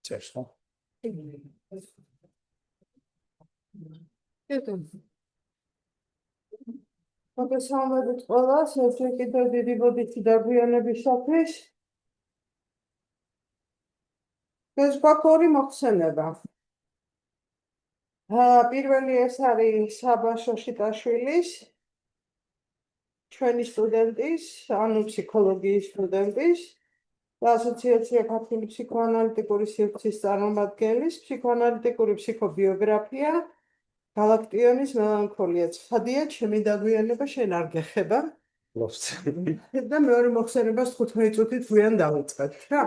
წერს, ხო? მოგესალმებით ყველას, ერთი კიდევ დიდი ბოდიში დაგვიანებისათვის. ეს გვაქვს ორი მოხსენება. პირველი ეს არის საბაშო შიტაშვილის, ჩვენი სტუდენტის, ანუ ფსიქოლოგიის სტუდენტის და ასოციაცია ქართული ფსიქოანალიტიკური სივრცის წარმომადგენლის ფსიქოანალიტიკური ფსიქობიოგრაფია გალაქტიონის მელანქოლია. ცხადია, ჩემი დაგვიანება შენ არ გეხება. და მეორე მოხსენებას 15 წუთით გვიან დავიწყეთ, რა?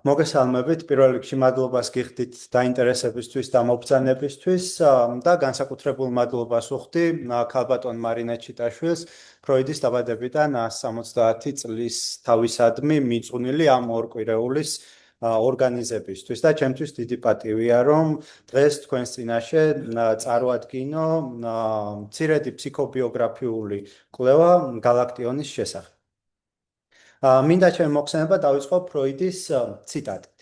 მოგესალმებით, პირველ რიგში მადლობას გიხდით დაინტერესებისთვის და მობრძანებისთვის და განსაკუთრებულ მადლობას ვუხდი ქალბატონ მარინე ჩიტაშვილს ფროიდის დაბადებიდან 170 წლის თავისადმი მიძღვნილი ამ ორკვირეულის ორგანიზებისთვის და ჩემთვის დიდი პატივია, რომ დღეს თქვენს წინაშე წარვადგინო მცირედი ფსიქობიოგრაფიული კვლევა გალაქტიონის შესახებ. მინდა ჩემი მოხსენება დავიწყო ფროიდის ციტატით.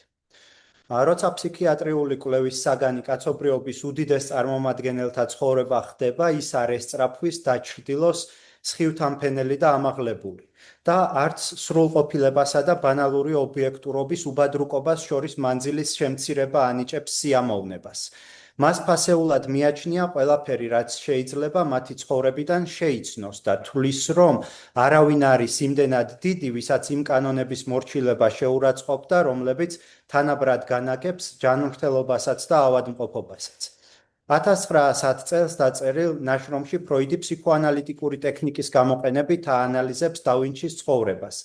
როცა ფსიქიატრიული კვლევის საგანი კაცობრიობის უდიდეს წარმომადგენელთა ცხოვრება ხდება, ის არ ესწრაფვის, დაჩრდილოს, სხივთან ფენელი და ამაღლებული და არც სრულყოფილებასა და ბანალური ობიექტურობის უბადრუკობას შორის მანძილის შემცირება ანიჭებს სიამოვნებას. მას ფასეულად მიაჩნია ყველაფერი, რაც შეიძლება მათი ცხოვრებიდან შეიცნოს და თვლის, რომ არავინ არის იმდენად დიდი, ვისაც იმ კანონების მორჩილება შეურაცხყოფდა, რომლებიც თანაბრად განაგებს ჯანმრთელობასაც და ავადმყოფობასაც. 1910 წელს დაწერილ ნაშრომში ფროიდი ფსიქოანალიტიკური ტექნიკის გამოყენებით აანალიზებს და ვინჩის ცხოვრებას,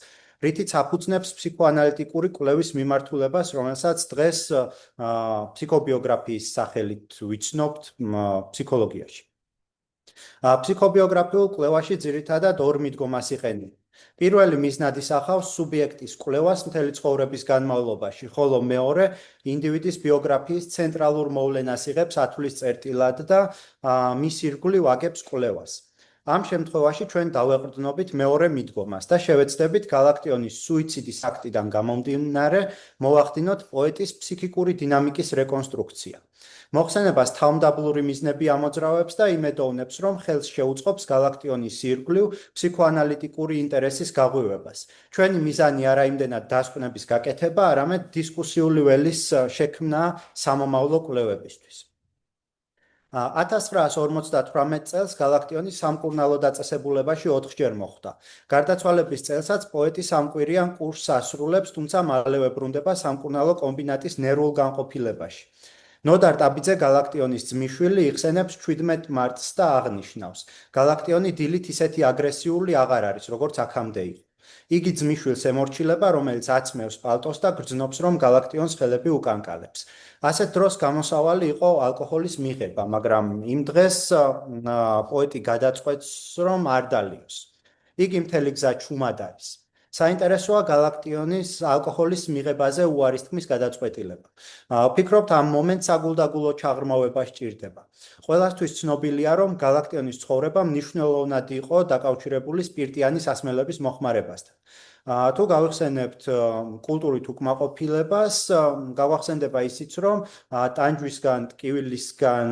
რითიც აფუძნებს ფსიქოანალიტიკური კვლევის მიმართულებას, რომელსაც დღეს ფსიქობიოგრაფიის სახელით ვიცნობთ ფსიქოლოგიაში. ფსიქობიოგრაფიულ კვლევაში ძირითადად ორ მიდგომას იყენებენ. პირველი მიზნად ისახავს სუბიექტის კვლევას მთელი ცხოვრების განმავლობაში, ხოლო მეორე ინდივიდის ბიოგრაფიის ცენტრალურ მოვლენას იღებს ათვლის წერტილად და მის ირგვლივ აგებს კვლევას. ამ შემთხვევაში ჩვენ დავეყრდნობით მეორე მიდგომას და შევეცდებით გალაქტიონის სუიციდის აქტიდან გამომდინარე მოვახდინოთ პოეტის ფსიქიკური დინამიკის რეკონსტრუქცია. მოხსენებას თავმდაბლური მიზნები ამოძრავებს და იმედოვნებს, რომ ხელს შეუწყობს გალაქტიონის ირგვლივ ფსიქოანალიტიკური ინტერესის გაღვივებას. ჩვენი მიზანი არა იმდენად დასკვნების გაკეთება, არამედ დისკუსიული ველის შექმნა სამომავლო კვლევებისთვის. 1958 წელს გალაქტიონი სამკურნალო დაწესებულებაში 4-ჯერ მოხვდა. გარდაცვალების წელსაც პოეტი სამკვირიან კურსს ასრულებს, თუმცა მალევე ბრუნდება სამკურნალო კომბინატის ნერვულ განყოფილებაში. ნოდარ ტაბიძე გალაქტიონის ძმისშვილი იხსენებს 17 მარტს და აღნიშნავს: გალაქტიონი დილით ისეთი აგრესიული აღარ არის, როგორც აქამდე იყო. იგი ძმისშვილს ემორჩილება, რომელიც აცმევს პალტოს და გრძნობს, რომ გალაქტიონს ხელები უკანკალებს. ასეთ დროს გამოსავალი იყო ალკოჰოლის მიღება, მაგრამ იმ დღეს პოეტი გადაწყვეტს, რომ არ დალიოს. იგი მთელი გზა ჩუმად არის. საინტერესოა გალაქტიონის ალკოჰოლის მიღებაზე უარის თქმის გადაწყვეტილება. ვფიქრობთ, ამ მომენტს აგულდაგულო ჩაღრმავება სჭირდება. ყველასთვის ცნობილია, რომ გალაქტიონის ცხოვრება მნიშვნელოვნად იყო დაკავშირებული სპირტიანი სასმელების მოხმარებასთან. თუ გავიხსენებთ კულტურით უკმაყოფილებას, გავახსენდება ისიც, რომ ტანჯვისგან, ტკივილისგან,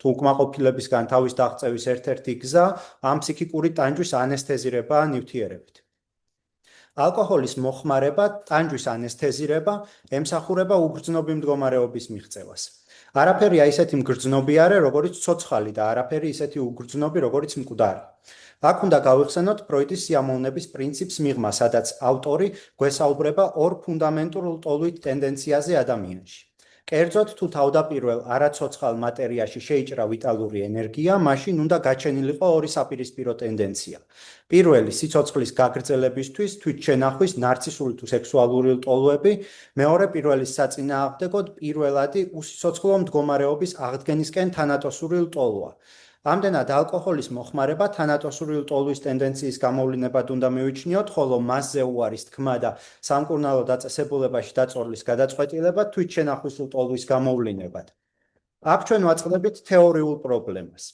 თუ უკმაყოფილებისგან თავის დაღწევის ერთ-ერთი გზა ამ ფსიქიკური ტანჯვის ანესთეზირებაა ნივთიერებით. ალკოჰოლის მოხმარება, ტანჯვის ანესთეზირება ემსახურება უგრძნობი მდგომარეობის მიღწევას. არაფერია ისეთი მგრძნობი არე, როგორც ცოცხალი და არაფერი ისეთი უგრძნობი, როგორც მკვდარი. აქ უნდა გავიხსენოთ ფროიდის სიამოვნების პრინციპს მიღმა, სადაც ავტორი გვესაუბრება ორ ფუნდამენტურ ლტოლვით ტენდენციაზე ადამიანში. კერძოდ, თუ თავდაპირველ არაცოცხალ მატერიაში შეიჭრა ვიტალური ენერგია, მაშინ უნდა გაჩენილიყო ორი საპირისპირო ტენდენცია. პირველი სიცოცხლის გაგრძელებისთვის, თვითშენახვის, ნარცისული თუ სექსუალური ლტოლვები, მეორე პირველის საწინააღმდეგოდ პირველადი უსიცოცხლო მდგომარეობის აღდგენისკენ თანატოსური ლტოლვა. ამდენად ალკოჰოლის მოხმარება თანატოსური ლტოლვის ტენდენციის გამოვლინებად უნდა მივიჩნიოთ, ხოლო მასზე უარის თქმა და სამკურნალო დაწესებულებაში დაწორლის გადაწყვეტილება თვითშენახვის ლტოლვის გამოვლინებად. აქ ჩვენ ვაწყდებით თეორიულ პრობლემას.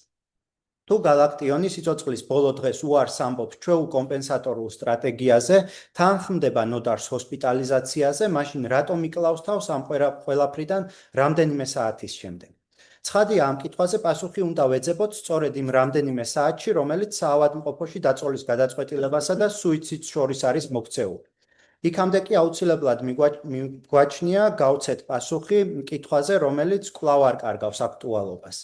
თუ galaktioni სიცოცხლის ბოლო დღეს უარს ამბობს ჩვეულ კომპენსატორულ სტრატეგიაზე, თანხმდება ნოდარს ჰოსპიტალიზაციაზე, მაშინ რატომ იკლავს თავს ამ ყველაფრიდან რამდენიმე საათის შემდეგ? ცხადია, ამ კითხვაზე პასუხი უნდა ვეძებოთ სწორედ იმ რამდენიმე საათში, რომელიც საავადმყოფოში დაწოლის გადაწყვეტილებასა და სუიციდს შორის არის მოქცეული. იქამდე კი აუცილებლად მიგვაჩნია გავცეთ პასუხი კითხვაზე, რომელიც კვლავ არ კარგავს აქტუალობას.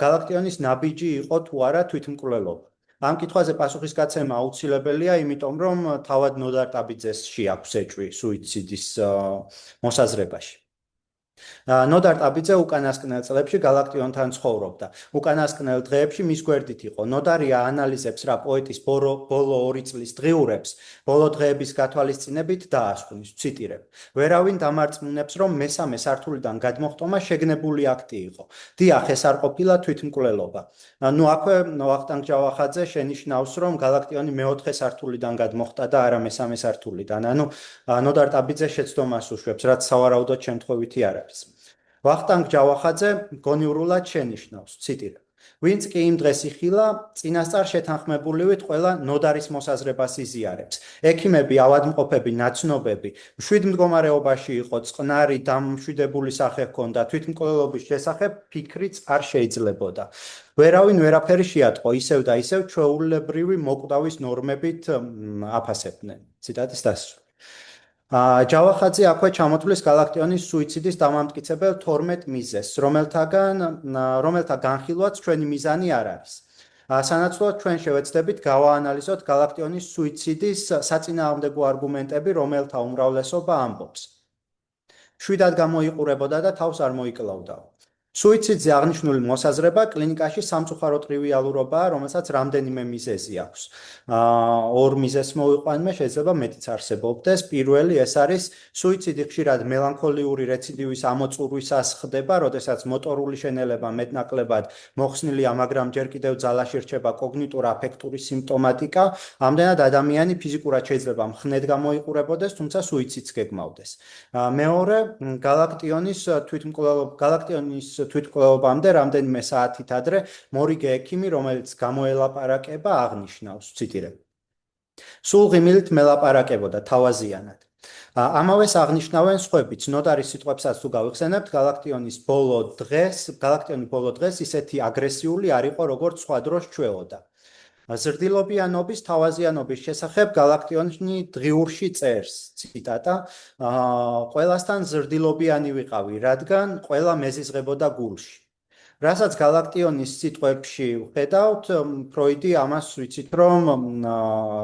galaktionis ნაბიჯი იყო თუ არა თვითმკვლელობა. ამ კითხვაზე პასუხის გაცემა აუცილებელია, იმიტომ რომ თავად ნოდარ ტაბიძეს შეაქვს ეჭვი სუიციდის მოსაზრებაში. ნოდარ ტაბიძე უკანასკნელ წლებში galaktionთან ცხოვრობდა. უკანასკნელ დღეებში მის გვერდით იყო. ნოდარია ანალიზებს რა პოეტის ბოლო 2 წლის დღიურებს ბოლო დღეების გათვალისწინებით დაასკვნის. ვციტირებ. ვერავინ დამარწმუნებს, რომ მესამე სართულიდან გადმოხტომა შეგნებული აქტი იყო. დიახ, ეს არ ყოფილა თვითმკვლელობა. აქვე ვახტანგ ჯავახაძე შენიშნავს, რომ galaktioni მეოთხე სართულიდან გადმოხტა და არა მესამე სართულიდან. ნოდარ ტაბიძე შეცდომას უშვებს, რაც სავარაუდოდ შემთხვევითი არ არის. ვახტანგ ჯავახაძე გონივრულად შენიშნავს, ციტირებ. ვინც კი იმ დღეს იხილა, წინასწარ შეთანხმებულივით ყველა ნოდარის მოსაზრებას იზიარებს. ექიმები, ავადმყოფები, ნაცნობები, მშვიდ მდგომარეობაში იყო, წყნარი, დამშვიდებული სახე ჰქონდა, თვითმკვლელობის შესახებ ფიქრიც არ შეიძლებოდა. ვერავინ ვერაფერი შეატყო, ისევ და ისევ ჩვეულებრივი მოკვდავის ნორმებით აფასებდნენ. ციტატის დასრულება. ჯავახაძე აქვე ჩამოთვლის galaktionis სუიციდის დამამტკიცებელ 12 მიზეზს, რომელთა განხილვაც ჩვენი მიზანი არ არის. სანაცვლოდ ჩვენ შევეცდებით გავაანალიზოთ galaktionis სუიციდის საწინააღმდეგო არგუმენტები, რომელთა უმრავლესობა ამბობს. შვიდად გამოიყურებოდა და თავს არ მოიკლავდა. სუიციდზე აღნიშნული მოსაზრება კლინიკაში სამწუხარო ტრივიალურობაა, რომელსაც რამდენიმე მიზეზი აქვს. 2 მიზეზს მოვიყვანმე, შეიძლება მეტიც არსებობდეს. პირველი ეს არის სუიციდი ხშირად მელანქოლიური რეციდივის ამოწურვისას ხდება, როდესაც მოტორული შენელება მეტნაკლებად მოხსნილია, მაგრამ ჯერ კიდევ ძალაში რჩება კოგნიტურ-აფექტური სიმპტომატიკა. ამდენად ადამიანი ფიზიკურად შეიძლება მხნედ გამოიყურებოდეს, თუმცა სუიციდს გეგმავდეს. მეორე, galaktionis თვითმკვლელობამდე რამდენიმე საათით ადრე მორიგე ექიმი, რომელიც გამოელაპარაკება, აღნიშნავს, ციტირებ. სულ ღიმილით მელაპარაკებოდა თავაზიანად. ამავეს აღნიშნავენ სხვებიც. ნოდარის სიტყვებსაც თუ გავიხსენებთ, galaktionis ბოლო დღეს ისეთი აგრესიული არ იყო, როგორც სხვა დროს ჩვეოდა. ზრდილობიანობის თავაზიანობის შესახებ galaktioni დღიურში წერს, ციტატა, ყველასთან ზრდილობიანი ვიყავი, რადგან ყველა მეზიზღებოდა გულში. რასაც galaktionis სიტყვებში ვხედავთ, ფროიდი ამას ვიცით, რომ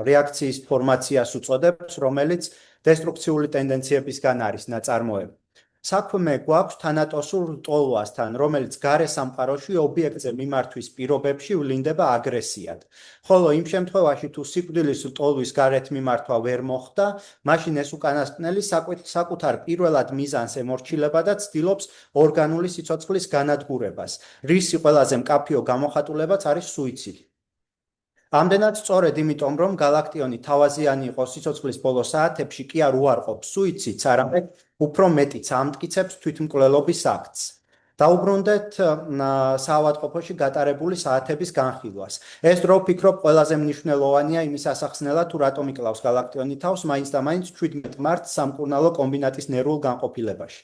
რეაქციის ფორმაციას უწოდებს, რომელიც დესტრუქციული ტენდენციებისგან არის ნაწარმოები. საქმე გვაქვს თანატოსურ ლტოლვასთან, რომელიც გარე სამყაროში ობიექტზე მიმართვის პირობებში ვლინდება აგრესიად. ხოლო იმ შემთხვევაში, თუ სიკვდილის ლტოლვის გარეთ მიმართვა ვერ მოხდა, მაშინ ეს უკანასკნელი საკუთარ პირველად მიზანს ემორჩილება და ცდილობს ორგანული სიცოცხლის განადგურებას, რისი ყველაზე მკაფიო გამოხატულებაც არის სუიციდი. ამდენად სწორედ იმიტომ, რომ galaktioni თავაზიანი იყო სიცოცხლის ბოლო საათებში, კი არ უარყოფს სუიციდს, არამედ უფრო მეტიც ამტკიცებს თვითმკვლელობის აქტს. დაუბრუნდეთ საავადმყოფოში გატარებული საათების განხილვას. ეს დრო ვფიქრობ ყველაზე მნიშვნელოვანია იმის ასახსნელად, თუ რატომ იკლავს galaktioni თავს მაინც და მაინც 17 მარტს სამკურნალო კომბინატის ნერვულ განყოფილებაში.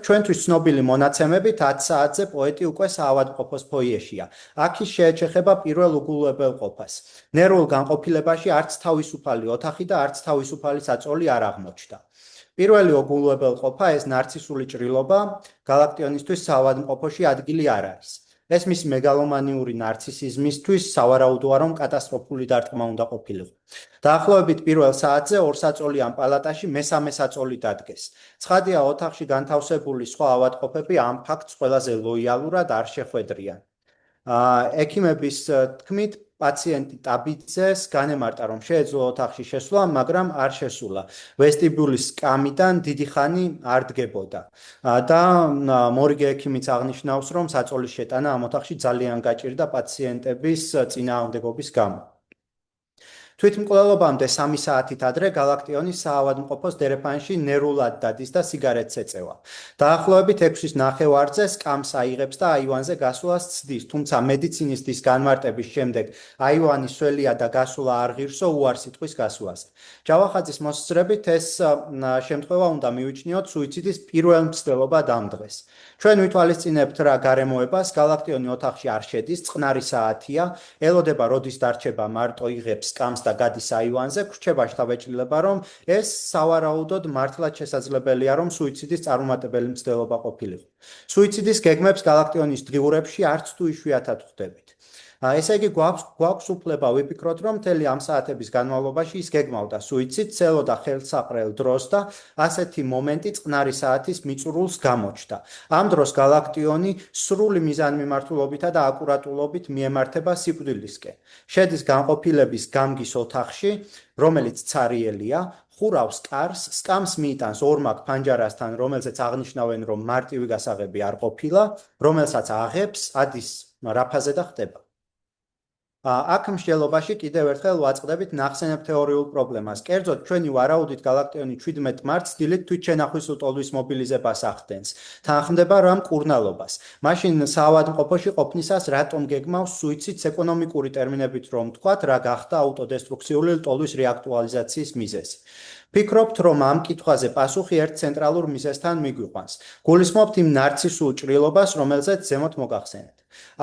ჩვენთვის ცნობილი მონაცემებით 10 საათზე პოეტი უკვე საავადმყოფოს ფოიეშია. აქ ის შეეჩეხება პირველ უგულებელყოფას. ნერვულ განყოფილებაში არც თავისუფალი ოთახი და არც თავისუფალი საწოლი არ აღმოჩნდა. პირველი უგულებელყოფა, ეს ნარცისული ჭრილობა, galaktionisთვის საავადმყოფოში ადგილი არ არის. ეს მისი მეგალომანიური ნარცისიზმისთვის სავარაუდოა, რომ კატასტროფული დარტყმა უნდა ყოფილიყო. დაახლოებით პირველ საათზე 2 საწოლიან პალატაში მესამე საწოლი დადგეს. ცხადია, ოთახში განთავსებული სხვა ავადმყოფები ამ ფაქტს ყველაზე ლოიალურად არ შეხვედრიან. ექიმების თქმით, პაციენტი ტაბიძეს განემარტა, რომ შეეძლო ოთახში შესვლა, მაგრამ არ შესულა. ვესტიბიულის სკამიდან დიდი ხანი არ დგებოდა. და მორიგე ექიმიც აღნიშნავს, რომ საწოლის შეტანა ამ ოთახში ძალიან გაჭირდა პაციენტების წინააღმდეგობის გამო. თვითმკვლელობამდე 3 საათით ადრე გალაქტიონი საავადმყოფოს დერეფანში ნერულად დადის და სიგარეტს ეწევა. დაახლოებით 6-ის ნახევარზე სკამს აიღებს და აივანზე გასვლას ცდის, თუმცა მედიცინისტის განმარტების შემდეგ აივანის სველია და გასვლა არ ღირსო უარ სიტყვის გასვლაზე. ჯავახაძის მოსაზრებით ეს შემთხვევა უნდა მივიჩნიოთ სუიციდის პირველ მცდელობა დამდღეს. ჩვენ ვითვალისწინებთ რა გარემოებას, გალაქტიონი ოთახში არ შედის, წყნარი საათია, ელოდება როდის დარჩება მარტო იღებს სკამს და გადის აივანზე, გრჩება შთაბეჭდილება, რომ ეს სავარაუდოდ მართლაც შესაძლებელია, რომ სუიციდის წარუმატებელი მცდელობა ყოფილიყო. სუიციდის გეგმებს გალაქტიონის დღიურებში არც თუ იშვიათად ხვდებით. ესე იგი გვაქვს უფლება ვიფიქროთ, რომ მთელი ამ საათების განმავლობაში ის გეგმავდა სუიციდს, ელოდა ხელსაყრელ დროს და ასეთი მომენტი წყნარი საათის მიწურულს გამოჩნდა. ამ დროს გალაქტიონი სრული მიზანმიმართულობითა და აკურატულობით მიემართება სიკვდილისკენ. შედის განყოფილების გამგის ოთახში, რომელიც ცარიელია, ხურავს კარს, სკამს მიიტანს ორმაგ ფანჯარასთან, რომელზეც აღნიშნავენ, რომ მარტივი გასაღები არ ყოფილა, რომელსაც აღებს, ადის რაფაზე და ხდება. აქ მსჯელობაში კიდევ ერთხელ ვაწყდებით ნახსენებ თეორიულ პრობლემას. კერძოდ, ჩვენი ვარაუდით გალაქტიონი 17 მარტს დილით თვითშენახვის ლტოლვის მობილიზებას ახდენს. თანხმდება რა მკურნალობას. მაშინ საავადმყოფოში ყოფნისას რატომ გეგმავს სუიციდს ეკონომიკური ტერმინებით რომ ვთქვათ, რა გახდა აუტოდესტრუქციული ლტოლვის რეაქტუალიზაციის მიზეზი. ფიქრობთ, რომ ამ კითხვაზე პასუხი ერთ ცენტრალურ მიზეზთან მიგვიყვანს. გულისხმობთ იმ ნარცისულ ჭრილობას, რომელზეც ზემოთ მოგახსენეთ.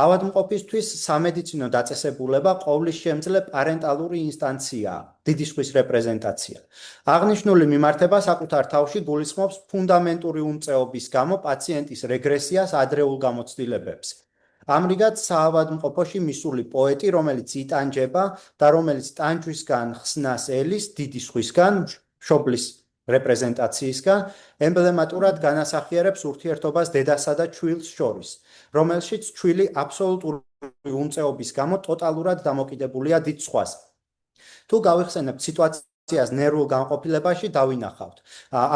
ავადმყოფისთვის სამედიცინო დაწესებულება ყოვლისშემძლე პარენტალური ინსტანციაა, დიდი სხვის რეპრეზენტაცია. აღნიშნული მიმართება საკუთარ თავში გულისხმობს ფუნდამენტური უმწეობის გამო პაციენტის რეგრესიას ადრეულ გამოცდილებებზე. ამრიგად საავადმყოფოში მისული პოეტი, რომელიც იტანჯება და რომელიც ტანჯვისგან ხსნას ელის დიდი სხვისგან მშობლის რეპრეზენტაციისგან ემბლემატურად განასახიერებს ურთიერთობას დედასა და ჩვილს შორის, რომელშიც ჩვილი აბსოლუტური უმწეობის გამო ტოტალურად დამოკიდებულია დიდ სხვაზე. თუ გავიხსენებთ სიტუაციას ნერვულ განყოფილებაში, დავინახავთ.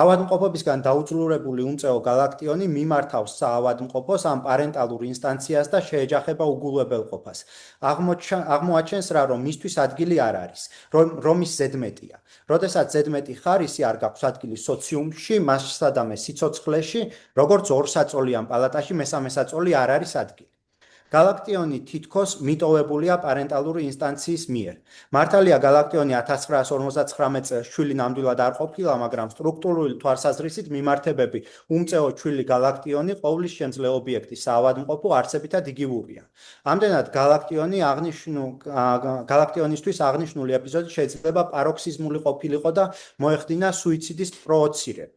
ავადმყოფობისგან დაუძლურებული უმწეო გალაქტიონი მიმართავს საავადმყოფოს ამ პარენტალურ ინსტანციას და შეეჯახება უგულებელყოფას. აღმოაჩენს რა, რომ მისთვის ადგილი არ არის, რომ ის ზედმეტია. როდესაც ზედმეტი ხარისი არ გაქვს ადგილი სოციუმში, მასსადამე სიცოცხლეში, როგორც ორსაწოლიან პალატაში მესამე საწოლი არ არის ადგილი. გალაქტიონი თითქოს მიტოვებულია პარენტალური ინსტანციის მიერ. მართალია გალაქტიონი 1959 წელს ჩვილი ნამდვილად არ ყოფილა, მაგრამ სტრუქტურული თვალსაზრისით მიმართებები უმწეო ჩვილი გალაქტიონი ყოვლისშემძლე ობიექტი საავადმყოფო არსებითად იგივურია. ამდენად გალაქტიონისთვის აღნიშნული ეპიზოდი შეიძლება პაროქსიზმული ყოფილიყო და მოეხდინა სუიციდის პროვოცირება.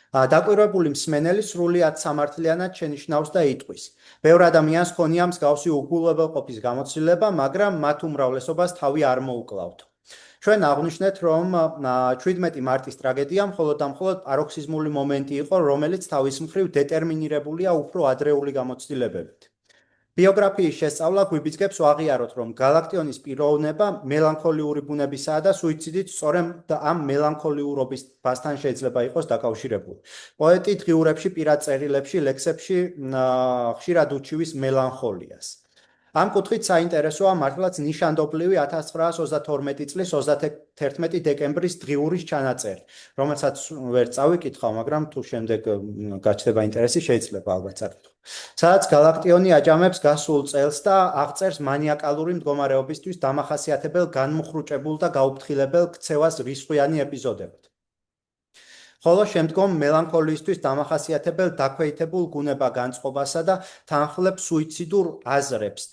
დაკვირვებული მსმენელი სრულიად სამართლიანად შენიშნავს და იტყვის. ბევრ ადამიანს ჰქონია მსგავსი უგულებელყოფის გამოცდილება, მაგრამ მათ უმრავლესობას თავი არ მოუკლავთ. ჩვენ აღვნიშნეთ, რომ 17 მარტის ტრაგედია მხოლოდ და მხოლოდ პაროქსიზმული მომენტი იყო, რომელიც თავის მხრივ დეტერმინირებულია უფრო ადრეული გამოცდილებებით. ბიოგრაფიის შესწავლა გვიბიძგებს ვაღიაროთ, რომ გალაქტიონის პიროვნება მელანქოლიური ბუნებისაა და სუიციდით სწორედ ამ მელანქოლიურობასთან შეიძლება იყოს დაკავშირებული. პოეტი დღიურებში, პირად წერილებში, ლექსებში ხშირად უჩივის მელანხოლიას. ამ კუთხით საინტერესოა მართლაც ნიშანდობლივი 1932 წლის 31 დეკემბრის დღიურის ჩანაწერი, რომელსაც ვერ წავიკითხავ, მაგრამ თუ შემდეგ გაჩნდება ინტერესი, შეიძლება ალბათ წაკითხო. სადაც გალაქტიონი აჯამებს გასულ წელს და აღწერს მანიაკალური მდგომარეობისთვის დამახასიათებელ განმუხრუჭებულ და გაუფრთხილებელ ქცევას რისხვიანი ეპიზოდებად. ხოლო შემდგომ მელანქოლიისთვის დამახასიათებელ დაქვეითებულ გუნება-განწყობასა და თანხლებს სუიციდურ აზრებს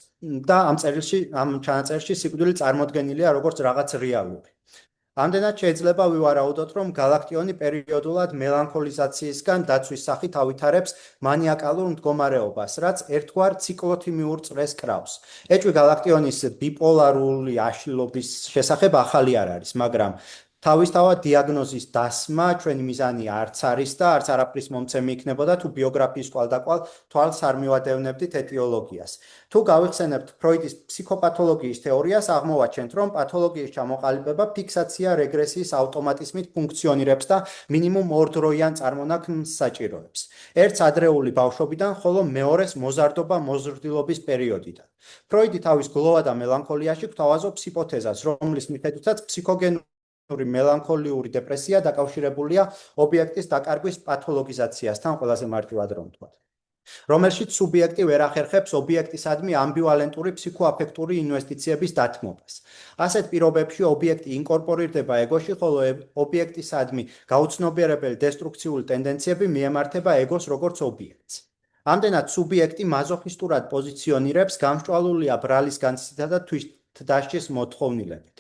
და ამ ჩანაწერში სიკვდილი წარმოდგენილია როგორც რაღაც რეალური. ამდენად შეიძლება ვივარაუდოთ, რომ გალაქტიონი პერიოდულად მელანქოლიზაციისგან დაცვის სახით ავითარებს მანიაკალურ მდგომარეობას, რაც ერთგვარ ციკლოთიმიურ წრეს კრავს. ეჭვი გალაქტიონის ბიპოლარული აშლილობის შესახებ ახალი არ არის, მაგრამ თავისთავად დიაგნოზის დასმა ჩვენი მიზანი არც არის და არც არაფრის მომცემი იქნებოდა თუ ბიოგრაფიის კვალდაკვალ თვალს არ მივადევნებდით ეტიოლოგიას. თუ გავიხსენებთ ფროიდის ფსიქოპათოლოგიის თეორიას, აღმოვაჩენთ, რომ პათოლოგიის ჩამოყალიბება ფიქსაცია რეგრესიის ავტომატიზმით ფუნქციონირებს და მინიმუმ ორდროიან წარმონაქმნს საჭიროებს. ერთს ადრეული ბავშვობიდან, ხოლო მეორეს მოზარდობა მოზრდილობის პერიოდიდან. ფროიდი თავის გლოვა და მელანქოლიაში გვთავაზობს ჰიპოთეზას, რომლის მიხედვითაც ფსიქოგენური მელანქოლიური დეპრესია დაკავშირებულია ობიექტის დაკარგვის პათოლოგიზაციასთან, ყველაზე მარტივად რომ ვთქვათ, რომელშიც სუბიექტი ვერ ახერხებს ობიექტისადმი ამბივალენტური ფსიქოაფექტური ინვესტიციების დათმობას. ასეთ პირობებში ობიექტი ინკორპორირდება ეგოში, ხოლო ობიექტისადმი გაუცნობიერებელი დესტრუქციული ტენდენციები მიემართება ეგოს როგორც ობიექტს. ამდენად სუბიექტი მაზოხისტურად პოზიციონირებს გამსჭვალულია ბრალის განცდითა და თვითდასჯის მოთხოვნილებით.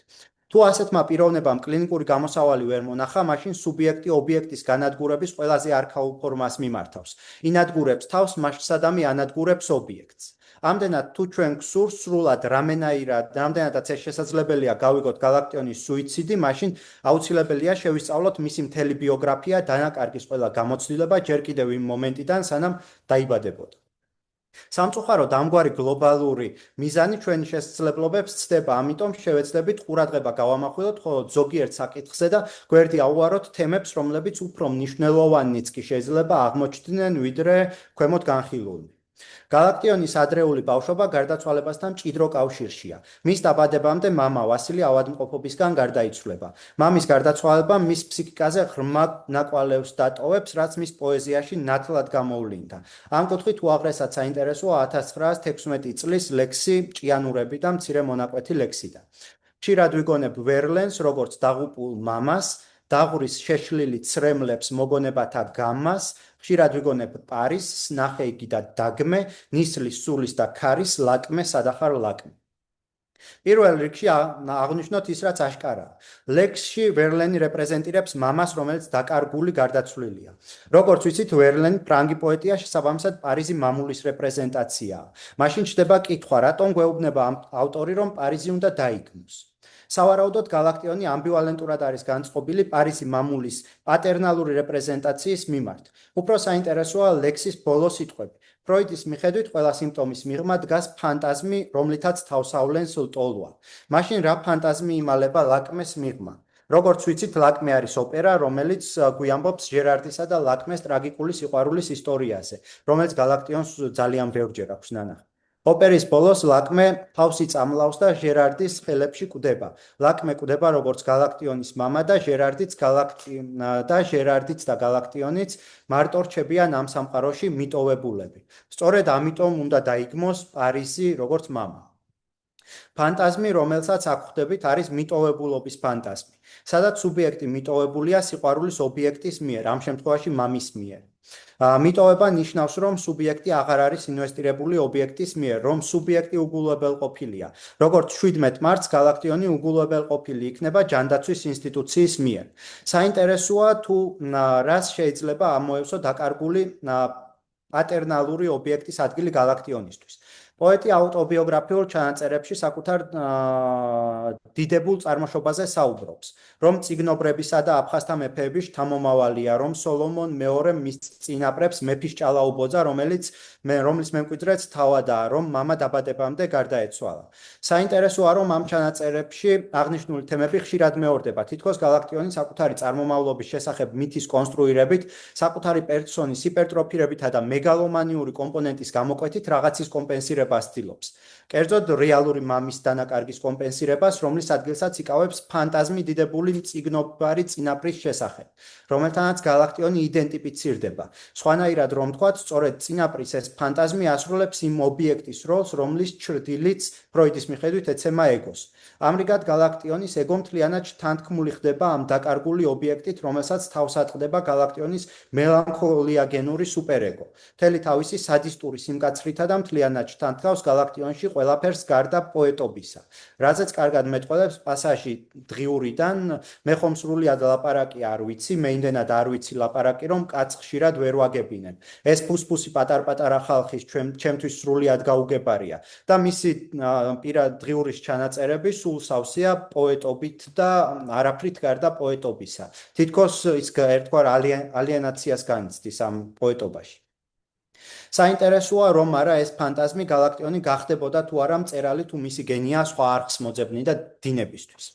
თუ ასეთმა პიროვნებამ კლინიკური გამოსავალი ვერ მონახა, მაშინ სუბიექტი ობიექტის განადგურების ყველაზე არქაულ ფორმას მიმართავს. ინადგურებს თავს მასშტაბი ანადგურებს ობიექტს. ამდენად თუ ჩვენ გსურს სრულად რამდენადაც ეს შესაძლებელია გავიგოთ გალაქტიონის სუიციდი, მაშინ აუცილებელია შევისწავლოთ მისი მთელი ბიოგრაფია, დანაკარგის ყველა გამოცდილება ჯერ კიდევ იმ მომენტიდან, სანამ დაიბადებოდა. სამწუხაროდ ამგვარი გლობალური მიზანი ჩვენი შესაძლებლობებს ცდება, ამიტომ შევეცდებით ყურადღება გავამახვილოთ მხოლოდ ზოგიერთ საკითხზე და გვერდი ავუაროთ თემებს, რომლებიც უფრო მნიშვნელოვანიც კი შეიძლება აღმოჩნდნენ, ვიდრე ქვემოთ განხილული. გალაქტიონის ადრეული ბავშვობა გარდაცვალებასთან მჭიდრო კავშირშია. მის დაბადებამდე მამა ვასილი ავადმყოფობისგან გარდაიცვლება. მამის გარდაცვალება მის ფსიქიკაზე ღრმა ნაკვალევს დატოვებს, რაც მის პოეზიაში ნათლად გამოვლინდა. ამ კუთხით უაღრესად საინტერესოა 1916 წლის ლექსი ჭიანურები და მცირე მონაკვეთი ლექსიდან. ხშირად ვიგონებ ვერლენს, როგორც დაღუპულ მამას, დაღურის შეშლილი ცრემლებს მოგონებათა გამას, ხშირად ვიგონებ პარისს, ნახე იგი და დაგმე, ნისლის, სულის და ქარის ლაკმე, სადახარ ლაკმე. პირველ რიგში აღნიშნოთ ის, რაც აშკარაა. ლექსში ვერლენი რეპრეზენტირებს მამას, რომელიც დაკარგული გარდაცვლილია. როგორც ვიცით, ვერლენი ფრანგი პოეტია, შესაბამისად პარიზი მამულის რეპრეზენტაციაა. მაშინ ჩდება კითხვა, რატომ გვეუბნება ავტორი, რომ პარიზი უნდა დაიგნოს. სავარაუდოდ გალაქტიონი ამბივალენტურად არის განწყობილი პარიზი მამულის პატერნალური რეპრეზენტაციის მიმართ. უფრო საინტერესოა ლექსის ბოლო სიტყვები. ფროიდის მიხედვით ყველა სიმპტომის მიღმა დგას ფანტაზმი, რომლითაც თავს ავლენს ლტოლვა. მაშინ რა ფანტაზმი იმალება ლაკმეს მიღმა? როგორც ვიცით, ლაკმე არის ოპერა, რომელიც გვიამბობს ჟერარდისა და ლაკმეს ტრაგიკული სიყვარულის ისტორიაზე, რომელიც გალაქტიონს ძალიან ბევრჯერ აქვს ნანახი. ოპერის ბოლოს ლაკმე თავს იწამლავს და ჟერარდის ხელებში კვდება. ლაკმე კვდება როგორც გალაქტიონის მამა და ჟერარდიც და გალაქტიონიც მარტო რჩებიან ამ სამყაროში მიტოვებულები. სწორედ ამიტომ უნდა დაიგმოს პარიზი როგორც მამა. ფანტაზმი, რომელსაც აქ ხვდებით, არის მიტოვებულობის ფანტაზმი, სადაც სუბიექტი მიტოვებულია სიყვარულის ობიექტის მიერ, ამ შემთხვევაში მამის მიერ. მიტოვება ნიშნავს, რომ სუბიექტი აღარ არის ინვესტირებული ობიექტის მიერ, რომ სუბიექტი უგულებელყოფილია. როგორც 17 მარტს გალაქტიონი უგულებელყოფილი იქნება ჯანდაცვის ინსტიტუციის მიერ. საინტერესოა თუ რას შეიძლება ამოევსო დაკარგული პატერნალური ობიექტის ადგილი გალაქტიონისთვის. პოეტი ავტობიოგრაფიულ ჩანაწერებში საკუთარ დიდებულ წარმოშობაზე საუბრობს, რომ წიგნობრებისა და აფხაზთა მეფეების შთამომავალია, რომ სოლომონ მეორე მის წინაპრებს მეფის ჭალაუბოძა, რომლის მემკვიდრეც თავადაა, რომ მამა დაბადებამდე გარდაეცვალა. საინტერესოა, რომ ამ ჩანაწერებში აღნიშნული თემები ხშირად მეორდება, თითქოს გალაქტიონი საკუთარი წარმომავლობის შესახებ მითის კონსტრუირებით, საკუთარი პერსონის ჰიპერტროფირებითა და მეგალომანიური კომპონენტის გამოკვეთით რაღაცის კომპენსირებას ცდილობს. კერძოდ რეალური მამის დანაკარგის კომპენსირებას, რომლის ადგილსაც იკავებს ფანტაზმი დიდებული წიგნობარი წინაპრის შესახებ, რომელთანაც გალაქტიონი იდენტიფიცირდება. სხვანაირად რომ ვთქვათ, სწორედ წინაპრის ეს ფანტაზმი ასრულებს იმ ობიექტის როლს, რომლის ჩრდილიც ფროიდის მიხედვით ეცემა ეგოს. ამრიგად გალაქტიონის ეგო მთლიანად თანთქმული ხდება ამ დაკარგული ობიექტით, რომელსაც თავს ატყდება გალაქტიონის მელანქოლიაგენური სუპერეგო. მთელი თავისი სადისტური სიმკაცრითა და მთლიანად განთქავს გალაქტიონში ყველაფერს გარდა პოეტობისა. რაზეც კარგად მეტყველებს პასაჟი დღიურიდან, მე ხომ სრულიად ლაპარაკი არ ვიცი, მე იმდენად არ ვიცი ლაპარაკი, რომ კაც ხშირად ვერ ვაგებინებ. ეს ფუსფუსი პატარ-პატარა ხალხის ჩემთვის სრულიად გაუგებარია და მისი დღიურის ჩანაწერები სულ სავსეა პოეტობით და არაფრით გარდა პოეტობისა. თითქოს ის ერთგვარ ალიენაციას განიცდის ამ პოეტობაში. საინტერესოა რომ არა ეს ფანტაზმი გალაქტიონი გახდებოდა თუ არა მწერალი თუ მისი გენია სხვა არხს მოძებნი და დინებისთვის.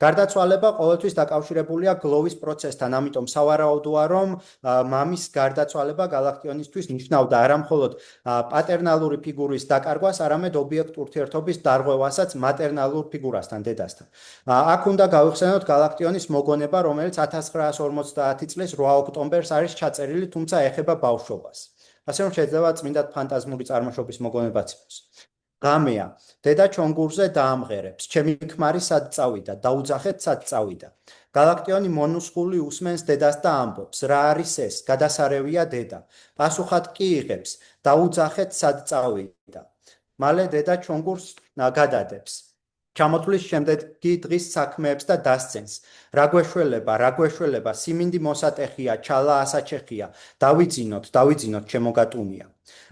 გარდაცვალება ყოველთვის დაკავშირებულია გლოვის პროცესთან, ამიტომ სავარაუდოა რომ მამის გარდაცვალება გალაქტიონისთვის ნიშნავდა არა მხოლოდ პატერნალური ფიგურის დაკარგვას, არამედ ობიექტ ურთიერთობის დარღვევასაც მატერნალურ ფიგურასთან, დედასთან. აქ უნდა გავიხსენოთ გალაქტიონის მოგონება, რომელიც 1950 წლის 8 ოქტომბერს არის ჩაწერილი, თუმცა ეხება ბავშვობას. ასე რომ შეიძლება წმინდად ფანტაზმური წარმოშობის მოგონებაც იყოს. ღამეა, დედა ჩონგურზე დაამღერებს, ჩემი ქმარი სად წავიდა, დაუძახეთ სად წავიდა. გალაქტიონი მონუსხული უსმენს დედას და ამბობს, რა არის ეს, გადასარევია დედა. პასუხად კი იღებს, დაუძახეთ სად წავიდა. მალე დედა ჩონგურს გადადებს. ჩამოთვლის შემდეგი დღის საქმეებს და დასცენს. რა გვეშველება, სიმინდი მოსატეხია, ჩალა ასაჩეხია, დავიძინოთ, ჩემო გატუნია.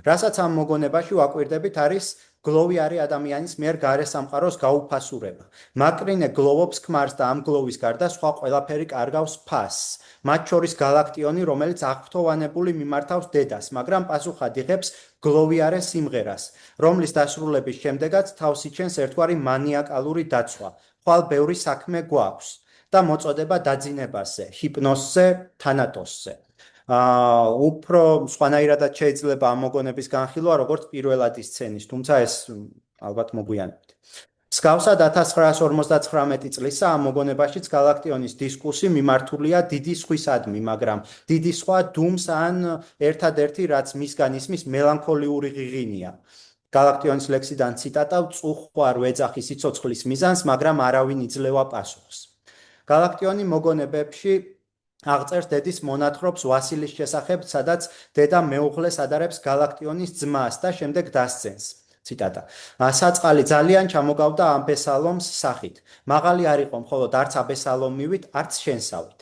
რასაც ამ მოგონებაში ვაკვირდებით არის გლოვი არის ადამიანის მიერ გარე სამყაროს გაუფასურება. მაკრინე გლოვობს ქმარს და ამ გლოვის გარდა სხვა ყველაფერი კარგავს ფასს. მათ შორის გალაქტიონი, რომელიც აღფრთოვანებული მიმართავს დედას, მაგრამ პასუხად იღებს გლოვიარე სიმღერას, რომლის დასრულების შემდეგაც თავს იჩენს ერთგვარი მანიაკალური დაცვა. ხვალ ბევრი საქმე გვაქვს და მოწოდება დაძინებაზე, ჰიპნოზზე, თანატოსზე. უფრო სხვანაირადაც შეიძლება ამ მოგონების განხილვა, როგორც პირველადი სცენის, თუმცა ეს ალბათ მოგვიანებით. მსგავსად 1959 წლისა ამ მოგონებაშიც გალაქტიონის დისკურსი მიმართულია დიდი სხვისადმი, მაგრამ დიდი სხვა დუმს ან ერთადერთი, რაც მისგან ისმის მელანქოლიური ღიღინია. გალაქტიონის ლექსიდან ციტატა წუხვარ ვეძახი სიცოცხლის მიზანს, მაგრამ არავინ იძლევა პასუხს. გალაქტიონი მოგონებებში აღწერს დედის მონათხრობს ვასილის შესახებ, სადაც დედა მეუღლეს ადარებს გალაქტიონის ძმას და შემდეგ დასცენს. ციტატა. საწყალი ძალიან ჩამოგავდა აბესალომს სახით. მაღალი არ იყო მხოლოდ არც აბესალომივით, არც შენსავით.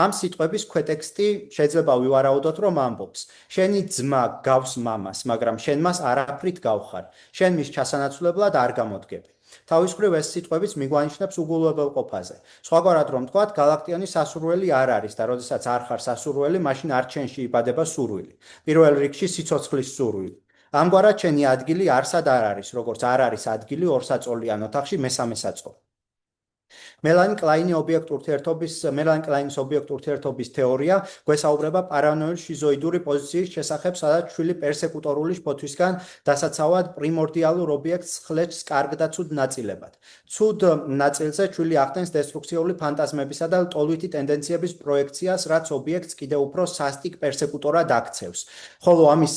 ამ სიტყვების ქვეტექსტი შეიძლება ვივარაუდოთ, რომ ამბობს: შენი ძმა გავს მამას, მაგრამ შენ მას არაფრით გავხარ. შენ მის ჩასანაცვლებლად არ გამოდგები. თავის მხრივ ეს სიტყვებიც მიგვანიშნებს უგულებელყოფაზე. სხვაგვარად რომ ვთქვათ, გალაქტიონი სასურველი არ არის და როდესაც არ ხარ სასურველი, მაშინ არ ჩენში იბადება სურვილი. პირველ რიგში სიცოცხლის სურვილი. ამგვარად შენი ადგილი არსად არ არის, როგორც არ არის ადგილი ორსაწოლიან ოთახში მესამე საწყობი. მელანი კლაინის ობიექტ ურთიერთობის თეორია გვესაუბრება პარანოიდ შიზოიდური პოზიციის შესახებ, სადაც შვილი პერსეკუტორული შფოთვისგან დასაცავად პრიმორდიალურ ობიექტს ხლეჭს კარგ და ცუდ ნაწილებად. ცუდ ნაწილზე შვილი ახდენს დესტრუქციული ფანტაზმებისა და ლტოლვითი ტენდენციების პროექციას, რაც ობიექტს კიდევ უფრო სასტიკ პერსეკუტორად აქცევს. ხოლო ამის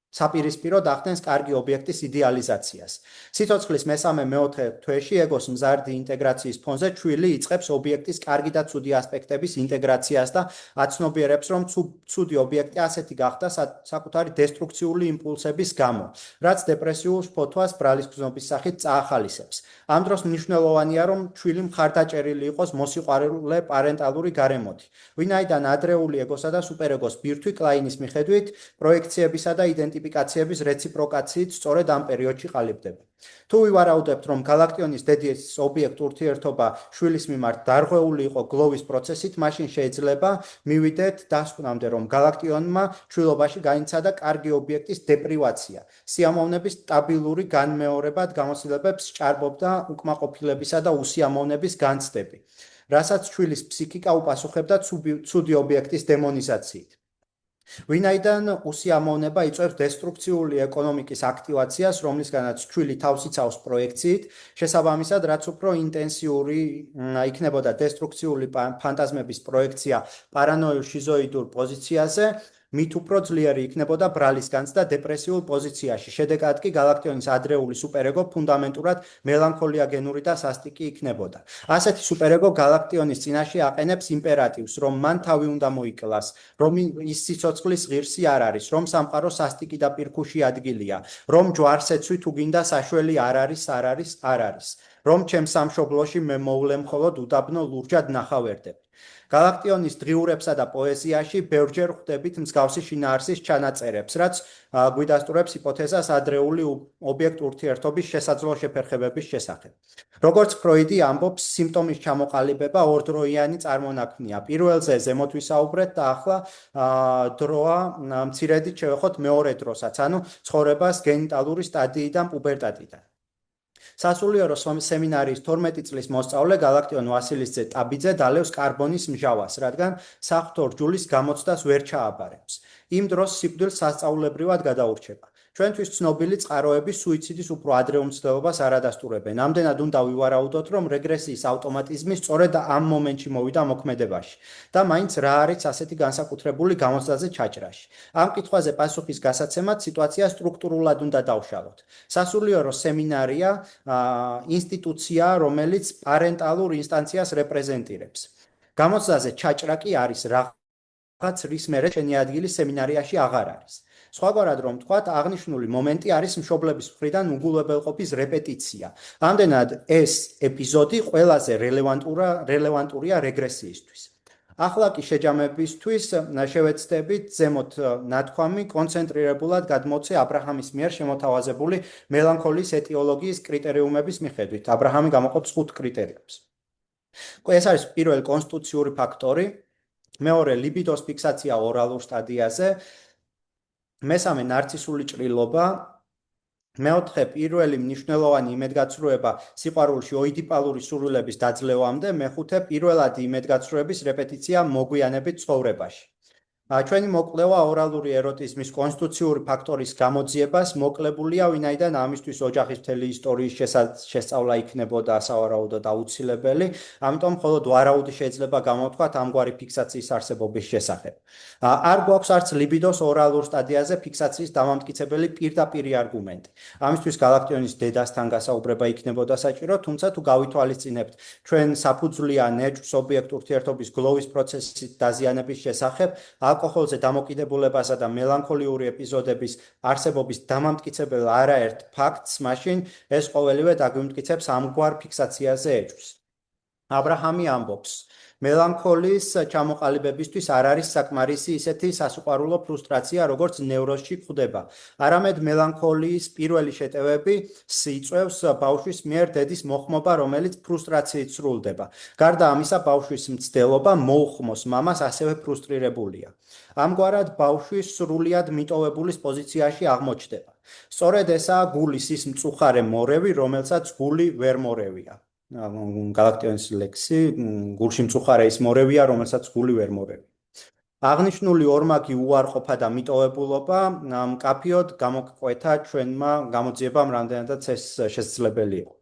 საპირისპიროდ ახდენს კარგი ობიექტის იდეალიზაციას. სიცოცხლის მესამე-მეოთხე თვეში ეგოს მზარდი ინტეგრაციის ფონზე შვილი იწყებს ობიექტის კარგი და ცუდი ასპექტების ინტეგრაციას და აცნობიერებს, რომ ცუდი ობიექტი ასეთი გახდა საკუთარი დესტრუქციული იმპულსების გამო, რაც დეპრესიულ შფოთვას ბრალის გზნობის სახით წაახალისებს. ამ დროს მნიშვნელოვანია, რომ შვილი მხარდაჭერილი იყოს მოსიყვარულე პარენტალური გარემოთი. ვინაიდან ადრეული ეგოსა და სუპერეგოს ბირთვი კლაინის მიხედვით პროექციებისა და იდენტიფიკაციების რეციპროკაციით სწორედ ამ პერიოდში ყალიბდება. თუ ვივარაუდებთ, რომ გალაქტიონის დედის ობიექტ ურთიერთობა შვილის მიმართ დარღვეული იყო გლოვის პროცესით, მაშინ შეიძლება მივიდეთ დასკვნამდე, რომ გალაქტიონმა შვილობაში განიცადა კარგი ობიექტის დეპრივაცია. სიამოვნების სტაბილური განმეორებად გამოცდილებებს სჭარბობდა უკმაყოფილებისა და უსიამოვნების განცდები, რასაც შვილის ფსიქიკა უპასუხებდა ცუდი ობიექტის დემონიზაციით. ვინაიდან უსიამოვნება იწვევს დესტრუქციული ეკონომიკის აქტივაციას, რომლისგანაც შვილი თავს იცავს პროექციით, შესაბამისად, რაც უფრო ინტენსიური იქნებოდა დესტრუქციული ფანტაზმების პროექცია პარანოიდ შიზოიდურ პოზიციაზე, მით უფრო ძლიერი იქნებოდა ბრალის განცდა დეპრესიულ პოზიციაში. შედეგად კი გალაქტიონის ადრეული სუპერეგო ფუნდამენტურად მელანქოლიაგენური და სასტიკი იქნებოდა. ასეთი სუპერეგო გალაქტიონის წინაშე აყენებს იმპერატივს, რომ მან თავი უნდა მოიკლას, რომ ის სიცოცხლის ღირსი არ არის, რომ სამყარო სასტიკი და პირქუში ადგილია, რომ ჯვარსეცვი თუ გინდა საშველი არ არის, რომ ჩემს სამშობლოში მე მოვლე მხოლოდ უდაბნო ლურჯად ნახავერდები. გალაქტიონის დღიურებსა და პოეზიაში ბევრჯერ ხვდებით მსგავსი შინაარსის ჩანაწერებს, რაც გვიდასტურებს ჰიპოთეზას ადრეული ობიექტ ურთიერთობის შესაძლო შეფერხებების შესახებ. როგორც ფროიდი ამბობს, სიმპტომის ჩამოყალიბება ორდროიანი წარმონაქმნია. პირველზე ზემოთ ვისაუბრეთ და ახლა დროა მცირედით შევეხოთ მეორე დროსაც, ანუ ცხოვრებას გენიტალური სტადიიდან პუბერტატიდან. სასულიერო სემინარიის 12 წლის მოსწავლე გალაქტიონ ვასილისძე ტაბიძე დალევს კარბონის მჟავას, რადგან საღვთო რჯულის გამოცდას ვერ ჩააბარებს. იმ დროს სიკვდილს სასწაულებრივად გადაურჩება. ჩვენთვის ცნობილი წყაროები სუიციდის უფრო ადრეულ მცდელობას არ ადასტურებენ. ამდენად უნდა ვივარაუდოთ, რომ რეგრესიის ავტომატიზმი სწორედ ამ მომენტში მოვიდა მოქმედებაში და მაინც რა არის ასეთი განსაკუთრებული გამოცდაზე ჩაჭრაში. ამ კითხვაზე პასუხის გასაცემად სიტუაცია სტრუქტურულად უნდა დავშალოთ. სასულიერო სემინარია ინსტიტუცია, რომელიც პარენტალურ ინსტანციას რეპრეზენტირებს. გამოცდაზე ჩაჭრა კი არის რაღაც რის მერე შენი ადგილი სემინარიაში აღარ არის. სხვაგვარად რომ ვთქვათ, აღნიშნული მომენტი არის მშობლების მხრიდან უგულებელყოფის რეპეტიცია. ამდენად ეს ეპიზოდი ყველაზე რელევანტურია რეგრესიისთვის. ახლა კი შეჯამებისთვის შევეცდებით ზემოთ ნათქვამი კონცენტრირებულად გადმოცე აბრაჰამის მიერ შემოთავაზებული მელანქოლიის ეტიოლოგიის კრიტერიუმების მიხედვით. აბრაჰამი გამოყოფს 5 კრიტერიუმს. ეს არის პირველი კონსტიტუციური ფაქტორი, მეორე ლიბიდოს ფიქსაცია ორალურ სტადიაზე, მესამე ნარცისული ჭრილობა, მეოთხე პირველი მნიშვნელოვანი იმედგაცრუება სიყვარულში ოიდიპალური სურვილების დაძლევამდე, მეხუთე პირველადი იმედგაცრუების რეპეტიცია მოგვიანებით ცხოვრებაში. ჩვენი მოკვლევა ორალური ეროტიზმის კონსტიტუციური ფაქტორის გამოძიებას მოკლებულია, ვინაიდან ამისთვის ოჯახის მთელი ისტორიის შესწავლა იქნებოდა სავარაუდოდ აუცილებელი, ამიტომ მხოლოდ ვარაუდი შეიძლება გამოვთქვათ ამგვარი ფიქსაციის არსებობის შესახებ. არ გვაქვს არც ლიბიდოს ორალურ სტადიაზე ფიქსაციის დამამტკიცებელი პირდაპირი არგუმენტი. ამისთვის გალაქტიონის დედასთან გასაუბრება იქნებოდა საჭირო, თუმცა თუ გავითვალისწინებთ ჩვენ საფუძვლიან ეჭვს ობიექტ ურთიერთობის გლოვის პროცესის დაზიანების შესახებ, ალკოჰოლზე დამოკიდებულებასა და მელანქოლიური ეპიზოდების არსებობის დამამტკიცებელ არაერთ ფაქტს, მაშინ ეს ყოველივე დაგვიმტკიცებს ამგვარ ფიქსაციაზე ეჭვს. აბრაჰამი ამბობს, მელანქოლიის ჩამოყალიბებისთვის არ არის საკმარისი ისეთი სასიყვარულო ფრუსტრაცია, როგორც ნევროზში გვხვდება. არამედ მელანქოლიის პირველი შეტევები იწვევს ბავშვის მიერ დედის მოხმობა, რომელიც ფრუსტრაციით სრულდება. გარდა ამისა, ბავშვის მცდელობა მოუხმოს მამას ასევე ფრუსტრირებულია. ამგვარად ბავშვი სრულიად მიტოვებულის პოზიციაში აღმოჩნდება. სწორედ ესაა გულის ის მწუხარე მორევი, რომელსაც გული ვერ მორევია. გალაქტიონის ლექსი, გულში მწუხარე ის მორევია, რომელსაც გული ვერ მორევია. აღნიშნული ორმაგი უარყოფა და მიტოვებულობა მკაფიოდ გამოგვკვეთა ჩვენმა გამოძიებამ, რამდენადაც ეს შესაძლებელი იყო.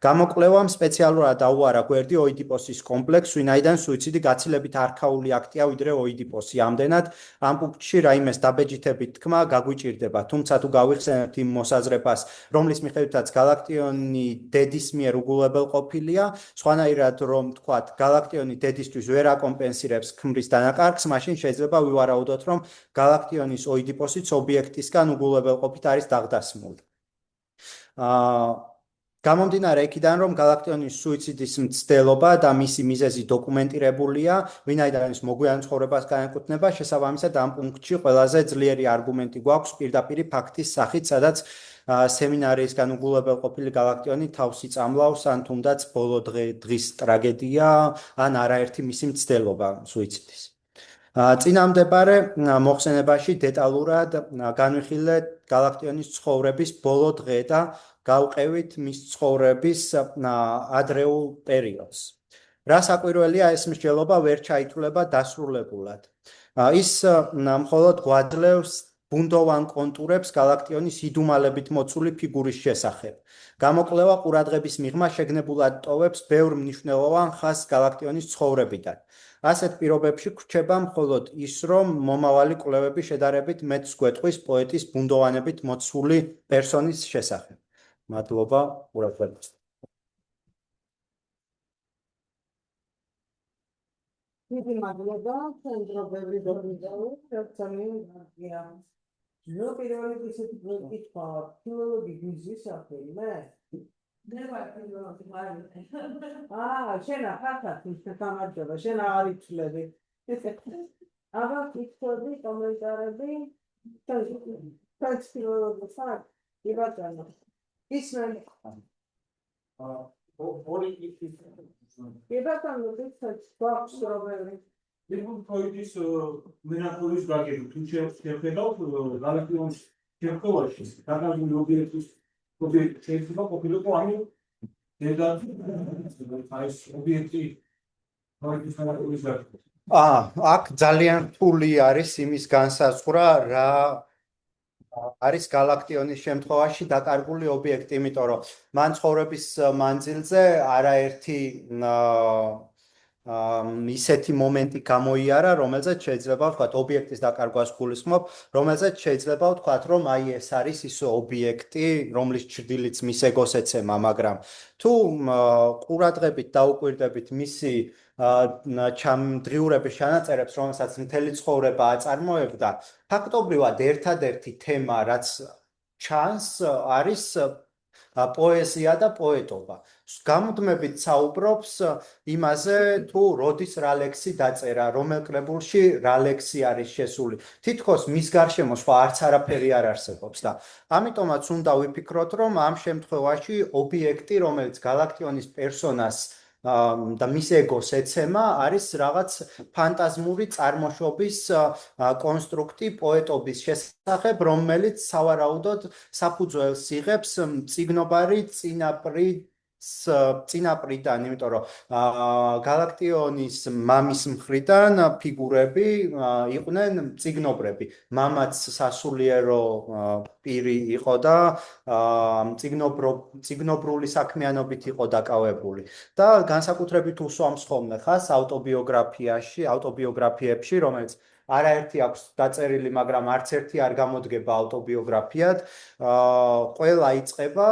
გამოკვლევამ სპეციალურად აუარა გვერდი ოიდიპოსის კომპლექსს, ვინაიდან სუიციდი გაცილებით არქაული აქტია ვიდრე ოიდიპოსი. ამდენად ამ პუნქტში რაიმეს დაბეჯითებით თქმა გაგვიჭირდება, თუმცა თუ გავიხსენებთ იმ მოსაზრებას, რომლის მიხედვითაც გალაქტიონი დედის მიერ უგულებელყოფილია, სხვანაირად რომ თქვათ, გალაქტიონი დედისთვის ვერ აკომპენსირებს ქმრის დანაკარგს, მაშინ შეიძლება ვივარაუდოთ, რომ გალაქტიონის ოიდიპოსიც ობიექტისგან უგულებელყოფით არის დაღდასმული. გამომდინარე იქიდან, რომ გალაქტიონის სუიციდის მცდელობა და მისი მიზეზი დოკუმენტირებულია, ვინაიდან ის მოგვიანებით ცხოვრებას განეკუთვნება, შესაბამისად ამ პუნქტში ყველაზე ძლიერი არგუმენტი გვაქვს პირდაპირი ფაქტის სახით, სადაც სემინარიისგან უგულებელყოფილი გალაქტიონი თავს იწამლავს, ან თუნდაც ბოლო დღის ტრაგედია, ან არაერთი მისი მცდელობა სუიციდის. წინამდებარე მოხსენებაში დეტალურად განვიხილეთ გალაქტიონის ცხოვრების ბოლო დღე და გავყევით მის ცხოვრების ადრეულ პერიოდს. რა საკვირველია, ეს მსჯელობა ვერ ჩაითვლება დასრულებულად. ის მხოლოდ გვაძლევს ბუნდოვან კონტურებს გალაქტიონის იდუმალებით მოცული ფიგურის შესახებ. გამოკვლევა ყურადღების მიღმა შეგნებულად ტოვებს ბევრ მნიშვნელოვან ხაზს გალაქტიონის ცხოვრებიდან. ასეთ პირობებში გვრჩება მხოლოდ ის, რომ მომავალი კვლევები შედარებით მეტს გვეტყვის პოეტის ბუნდოვანებით მოცული პერსონის შესახებ. მადლობა ყურადღებისთვის. დიდი მადლობა, ცენტრო ბევრი დონიდაო, ძალიან კარგია. ნუ პირველი ისეთი პროექტი ფილოლოგი გიზის ახლა მე ვარ ფილოლოგი ვარ. შენ ახლა გამარჯობა, შენ არ იცვლები. აბა კითხები, კომენტარები, თქვენ ფილოლოგი ხარ? კი ბატონო. ისმენ კი ბატონო, ვიცით, გვაქვს რომელი. Din poetis melancolis gagelu, tu cercedau galaxions cercovașis, dacă am obiectus, cerceva copilul cu anul, obiectii, poetis melancolis gagelu. აქ ძალიან რთული არის იმის განსაზღვრა, რა არის გალაქტიონის შემთხვევაში დაკარგული ობიექტი, იმიტომ რომ მან ცხოვრების მანძილზე არაერთი ისეთი მომენტი გამოიარა, რომელზეც შეიძლება ვთქვათ, ობიექტის დაკარგვას გულისხმობ, რომელზეც შეიძლება ვთქვათ, რომ აი ეს არის ის ობიექტი, რომლის ჭრდილიც მის ეგოს ეცემა, მაგრამ თუ ყურადღებით დაუკვირდებით მისი დრიურების ჩანაწერებს, რომელსაც მთელი ცხოვრება აწარმოებდა, ფაქტობრივად ერთადერთი თემა, რაც ჩანს, არის პოეზია და პოეტობა. გამუდმებით საუბრობს იმაზე, თუ როდის რა ლექსი დაწერა, რომელ კრებულში რა ლექსი არის შესული. თითქოს მის გარშემო სხვა არც არაფერი არ არსებობს და ამიტომაც უნდა ვიფიქროთ, რომ ამ შემთხვევაში ობიექტი, რომელიც გალაქტიონის პერსონას და მის ეგოს ეცემა, არის რაღაც ფანტაზმური წარმოშობის კონსტრუქტი პოეტობის შესახებ, რომელიც სავარაუდოდ საფუძველს იღებს მწიგნობარი წინაპრიდან, იმიტომ რომ გალაქტიონის მამის მხრიდან ფიგურები იყვნენ მწიგნობრები. მამაც სასულიერო პირი იყო და მწიგნობრული საქმიანობით იყო დაკავებული. და განსაკუთრებით უსვამს ხოლმე ხას ავტობიოგრაფიებში, რომელიც არაერთი აქვს დაწერილი, მაგრამ არც ერთი არ გამოდგება ავტობიოგრაფიად. ყველა იწყება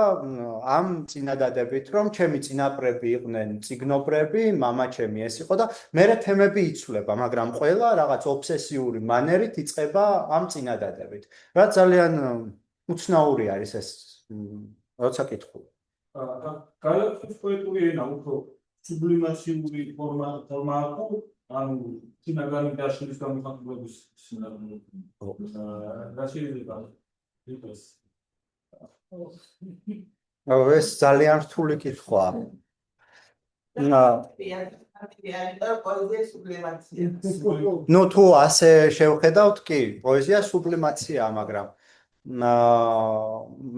ამ წინადადებით, რომ ჩემი წინაპრები იყვნენ მწიგნობრები, მამა ჩემი ეს იყო და მერე თემები იცვლება, მაგრამ ყველა რაღაც ობსესიური მანერით იწყება ამ წინადადებით. რაც ძალიან უცნაური არის ეს, როცა კითხულობ. გალაქტიონის პოეტური ენა უფრო სუბლიმაციური ფორმა აქვს, ანუ წინაგანი დაშლის გამოხატულების რა შეიძლება იყოს? ეს ძალიან რთული კითხვაა. ნუ თუ ასე შევხედავთ, კი, პოეზია სუბლიმაციაა, მაგრამ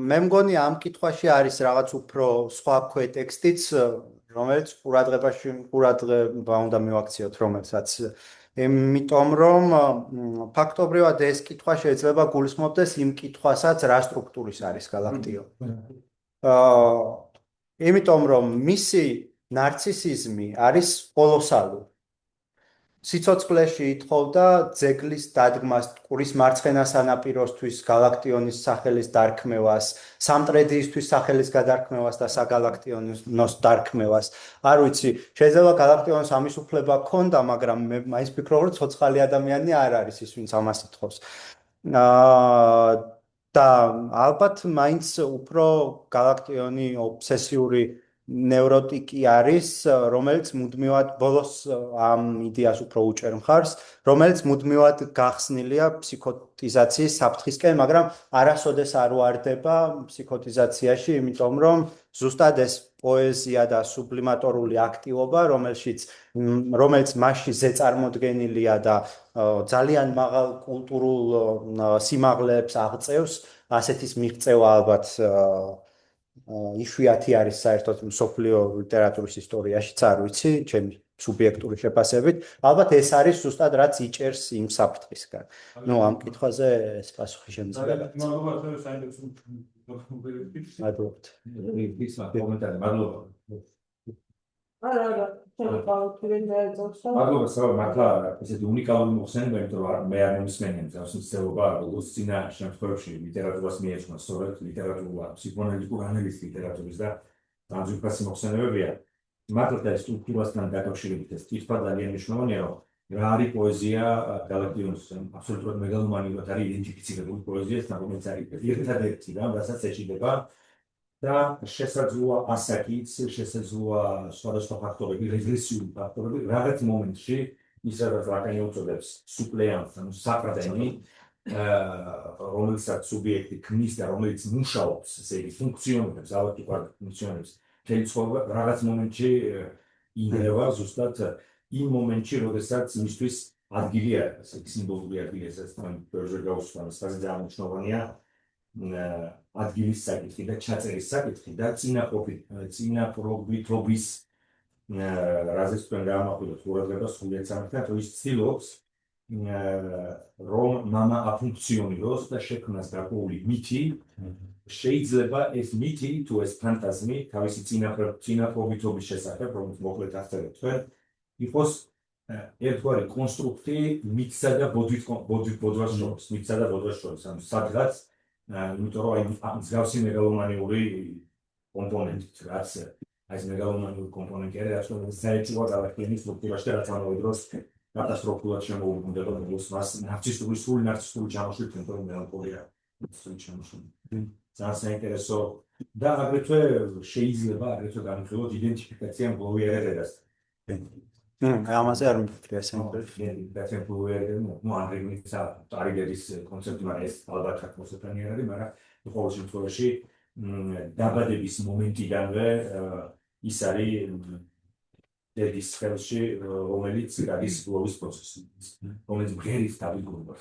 მე მგონი ამ კითხვაში არის რაღაც უფრო სხვა ქვეტექსტიც, რომელიც ყურადღება უნდა მივაქციოთ, რომელსაც იმიტომ რომ ფაქტობრივად ეს კითხვა შეიძლება გულისხმობდეს იმ კითხვასაც, რა სტრუქტურის არის გალაქტიონი. იმიტომ რომ მისი ნარცისიზმი არის კოლოსალური. სიცოცხლეში ითხოვდა ძეგლის დადგმას, ყურის მარცხენა სანაპიროსთვის გალაქტიონის სახელის დარქმევას, სამტრედიისთვის სახელის გადარქმევას და საგალაქტიონოს დარქმევას. არ ვიცი, შეიძლება გალაქტიონს ამის უფლება ჰქონდა, მაგრამ მე მაინც ვფიქრობ, რომ ცოცხალი ადამიანი არ არის ის, ვინც ამას ითხოვს. და ალბათ მაინც უფრო გალაქტიონი ობსესიური ნევროტიკი არის, რომელიც მუდმივად ბოლოს ამ იდეას უფრო უჭერ მხარს, რომელიც მუდმივად გახსნილია ფსიქოტიზაციის საფრთხისკენ, მაგრამ არასოდეს არ უარდება ფსიქოტიზაციაში, იმიტომ რომ ზუსტად ეს პოეზია და სუბლიმატორული აქტივობა, რომელიც მასში ზეწარმოდგენილია და ძალიან მაღალ კულტურულ სიმაღლეებს აღწევს, ასეთის მიღწევა ალბათ იშვიათი არის საერთოდ მსოფლიო ლიტერატურის ისტორიაშიც, არ ვიცი, ჩემი სუბიექტური შეფასებით. ალბათ ეს არის ზუსტად რაც იჭერს იმ საფრთხისგან. ნუ ამ კითხვაზე ეს პასუხი შემიძლია. მადლობთ. კომენტარი, მადლობა. არა, შევყავთ დაეძახო. მადლობა, სულ მართლა ესეთი უნიკალური მოხსენება, იმიტომ რომ მე არ მომისმენია მსგავს მცდელობა, როგორც წინა შემთხვევებში ლიტერატურას მიეძღვნა, სწორედ ლიტერატურა, ფსიქოანალიტიკური ანალიზი ლიტერატურის და დამზუსტებასი მოხსენებებია. მართლა ეს სტრუქტურასთან დაკავშირებით ეს კითხვა ძალიან მნიშვნელოვანია, რომ რა არის პოეზია გალაქტიონის აბსოლუტურად მეგალომანიურად არის იდენტიფიცირებული პოეზიასთან, რომელიც არის ერთადერთი რამ, რასაც ეჭიდება და შესაძლოა ასაკიც, შესაძლოა სხვადასხვა ფაქტორები, რეგრესიული ფაქტორები, რაღაც მომენტში ის რაც ლაკანი უწოდებს სუპლეანტს, ანუ საფრთხენი, რომელსაც სუბიექტი ქმნის და რომელიც მუშაობს, ესე იგი ფუნქციონირებს, ალბათ უკვე ფუნქციონირებს, მთელი ცხოვრება რაღაც მომენტში ინგრევა ზუსტად იმ მომენტში, როდესაც მისთვის ადგილი არის, ეს სიმბოლური ადგილი, ესაც ბევრჯერ გავუსვამ, ეს ძალიან მნიშვნელოვანია. ადგილის საკითხი და ჩაწერის საკითხი და წინაპრობითობის რაზეც თქვენ გაამახვილოთ ყურადღებას სრულიად სამართლად, რომ ის ცდილობს რომ მამა აფუნქციონიროს და შექმნას გარკვეული მითი, შეიძლება ეს მითი თუ ეს ფანტაზმი თავისი წინაპრობითობის შესახებ, რომელიც მოკლედ აღწერეთ თქვენ, იყოს ერთგვარი კონსტრუქტი მითსა და ბოდვას შორის, მითსა და ბოდვას შორის, ანუ სადღაც იმიტომ რომ აი მსგავსი მეგალომანიური კომპონენტით, რაც აი ეს მეგალომანიური კომპონენტი არის, რაც საერთოდ გალაქტიონის სტრუქტურაში და რაც ამავე დროს კატასტროფულად შემოუქმდება ბოლოს მას სრული ნარცისტული ჩამოშლით, თუმცა მელანქოლია სრული ჩამოშლით. ძალიან საინტერესო და აგრეთვე შეიძლება აგრეთვე განვიხილოთ იდენტიფიკაცია ბლუიერერასთან. ამაზე არ მიფიქრია საინტერესო. ნუ ანრიგნის ტარიგერის კონცეფტი მაგრამ ეს ალბათ საკმაოდ არის, მაგრამ ყოველ შემთხვევაში დაბადების მომენტიდანვე ის არის დედის ხელში, რომელიც არის გლოვის პროცესი, რომელიც ღერით დავიგროვებთ.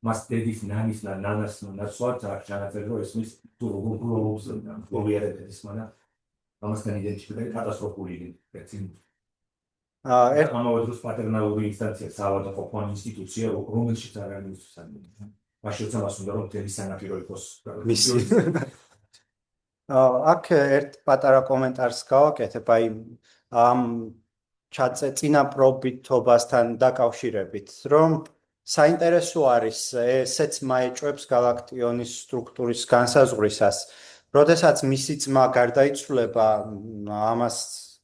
მას დედის ნანის და ნანას ნაცვლად აქვს ჩანაწერი, რომ ესმის თუ როგორ გლოვობს გლოვიერებს, მაგრამ ამასთან იდენტიფიკაცია კატასტროფული იდენტიფიკაცია. ამავე დროს პატერნალური ინსტანცია, საავადმყოფო ინსტიტუცია, რომელშიც არ არის მისული. მაშინ თამას უნდა რომ მთელი სანაპირო იყოს მისი. აქ ერთ პატარა კომენტარს გავაკეთებ, აი ამ წინაპრობითობასთან დაკავშირებით, რომ საინტერესო არის ესეც მაეჭვებს გალაქტიონის სტრუქტურის განსაზღვრისას, როდესაც მისი ძმა გარდაიცვლება, ამას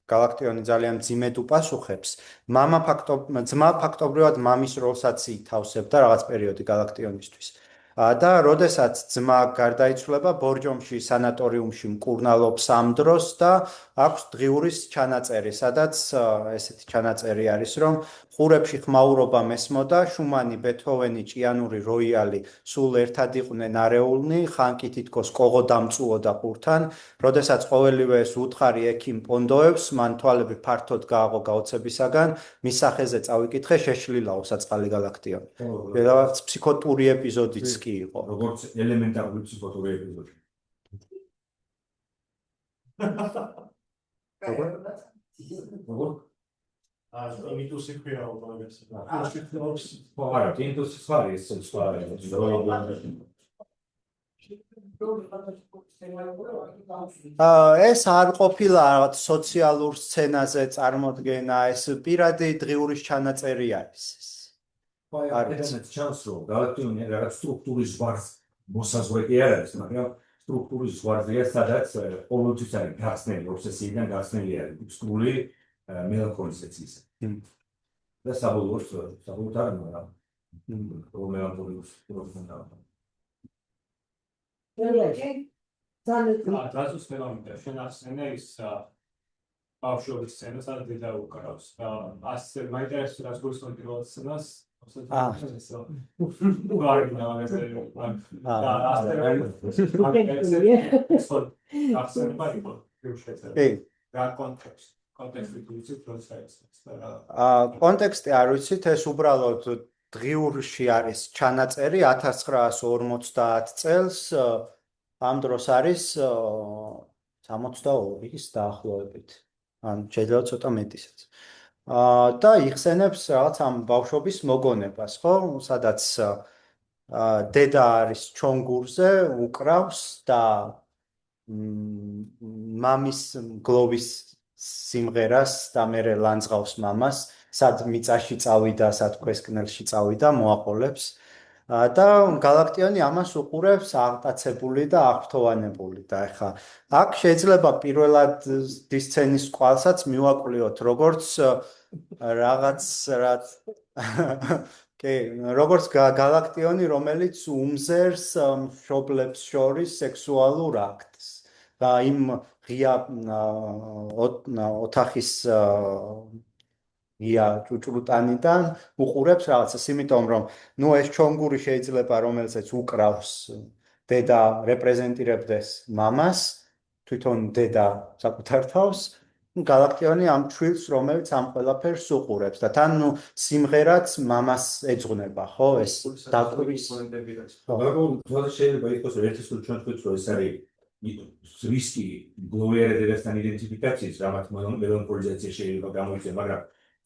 გალაქტიონი ძალიან მძიმედ უპასუხებს. ძმა ფაქტობრივად მამის როლსაც ითავსებდა რაღაც პერიოდი გალაქტიონისთვის. და როდესაც ძმა გარდაიცვლება, ბორჯომში სანატორიუმში მკურნალობს ამ დროს და აქვს დღიურის ჩანაწერი, სადაც ესეთი ჩანაწერი არის, რომ ყურებში ხმაურობა მესმოდა, შუმანი, ბეთჰოვენი, ჭიანური, როიალი სულ ერთად იყვნენ არეულნი, ხანკი თითქოს კოღო დამწუოდა ყურთან, როდესაც ყოველივე ეს უთხარი ექიმ პონდოებს, მან თვალები ფართოდ გააღო გაოცებისაგან, მის სახეზე წავიკითხე, შეშლილაო საწყალი გალაქტიონი. რაღაც ფსიქოტური ეპიზოდიც კი იყო. როგორც ელემენტარული ფსიქოტური ეპიზოდი. როგორ? მითუსი ქვია უბრალოდ. არა, მითუსი ხარი ეს სხვა ეს არ ყოფილა რაღაც სოციალურ სცენაზე წარმოდგენა, ეს პირადი დღიურის ჩანაწერი არის. არის ჩანს რომ გალაქტიონი რაღაც სტრუქტურის ზღვარს მოსაზღვრე კი არ არის, მაგრამ სტრუქტურის ზღვარზეა, სადაც ყოველთვის არის გახსნილი ობსესიიდან გახსნილი არის სრული მელანქოლიზაციის. და საბოლოოდ არ მაგრამ მელანქოლიის პროცესია. დაცვის ფენომენი შენ ახსენე ის ბავშვობის სცენა, სადაც დედა უკრავს. ასე მაინტერესებს რაც გულისხმობ პირველ სცენას. კონტექსტი არ ვიცით, ეს უბრალოდ დღიურში არის ჩანაწერი 1950 წელს, ამ დროს არის 62-ის დაახლოებით. ან შეიძლება ცოტა მეტისაც. და იხსენებს რაღაც ამ ბავშვობის მოგონებას, ხო? სადაც დედა არის ჩონგურზე, უკრავს და მამის გლოვის სიმღერას და მერე ლანძღავს მამას, სად მიწაში წავიდა, სად ქვესკნელში წავიდა, მოაყოლებს. და გალაქტიონი ამას უყურებს აღტაცებული და აღფრთოვანებული და ეხა აქ შეიძლება პირველად დისცენის კვალსაც მივაკვლიოთ როგორც რაღაც კი, როგორც გალაქტიონი, რომელიც უმზერს მშობლებს შორის სექსუალურ აქტს. და იმ ღია ოთახის ღია ჭუჭრუტანიდან უყურებს რაღაცას, იმიტომ რომ ნუ ეს ჩონგური შეიძლება რომელსაც უკრავს დედა რეპრეზენტირებდეს მამას, თვითონ დედა საკუთარ თავს, გალაქტიონი ამ ჩვილს რომელიც ამ ყველაფერს უყურებს და თან ნუ სიმღერაც მამას ეძღვნება, ხო, ეს დაკვრის მაგრამ შეიძლება იყოს რომ ერთი სულ ჩვენ თქვით რომ ეს არის რისკი გლოვიერებასთან იდენტიფიკაციის რამაც მელანქოლიზაცია შეიძლება გამოიწვია, მაგრამ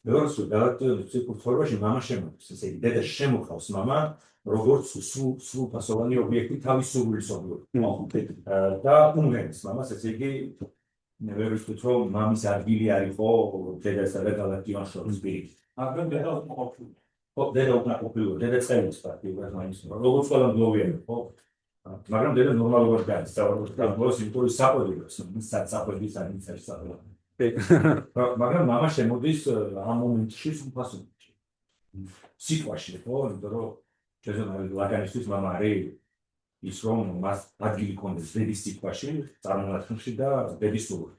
მეორე სულ გალაქტიონის ციფრულ ფორმაში მამა შემოდის, ესე იგი დედა შემოხავს მამა როგორც სრულფასოვანი ობიექტი თავისუფლად და უმღერს მამას, ესე იგი ვერ ვიტყვით რომ მამის ადგილი არ იყო დედასა და გალაქტიონს შორის პირიქით. მაგრამ დედა ყოფილი. ხო, დედა უკნა ყოფილი, დედა წერილს პარტიულად მაინც როგორც ყველა გლოვიერი, ხო? მაგრამ დედა ნორმალურად გაიცავდა და ბოლოს იმპული საყვედურს, საყვედის ანიცერს საყვედურს. მაგრამ მამა შემოდის ამ მომენტში სრულფასობაში. სიტყვაში, ხო, იმიტომ რომ შესაძლოა ლაგანისთვის მამა არის ის რომ მას ადგილი ჰქონდეს დედის სიტყვაში, წარმონაქმნში და დედის სურვილში.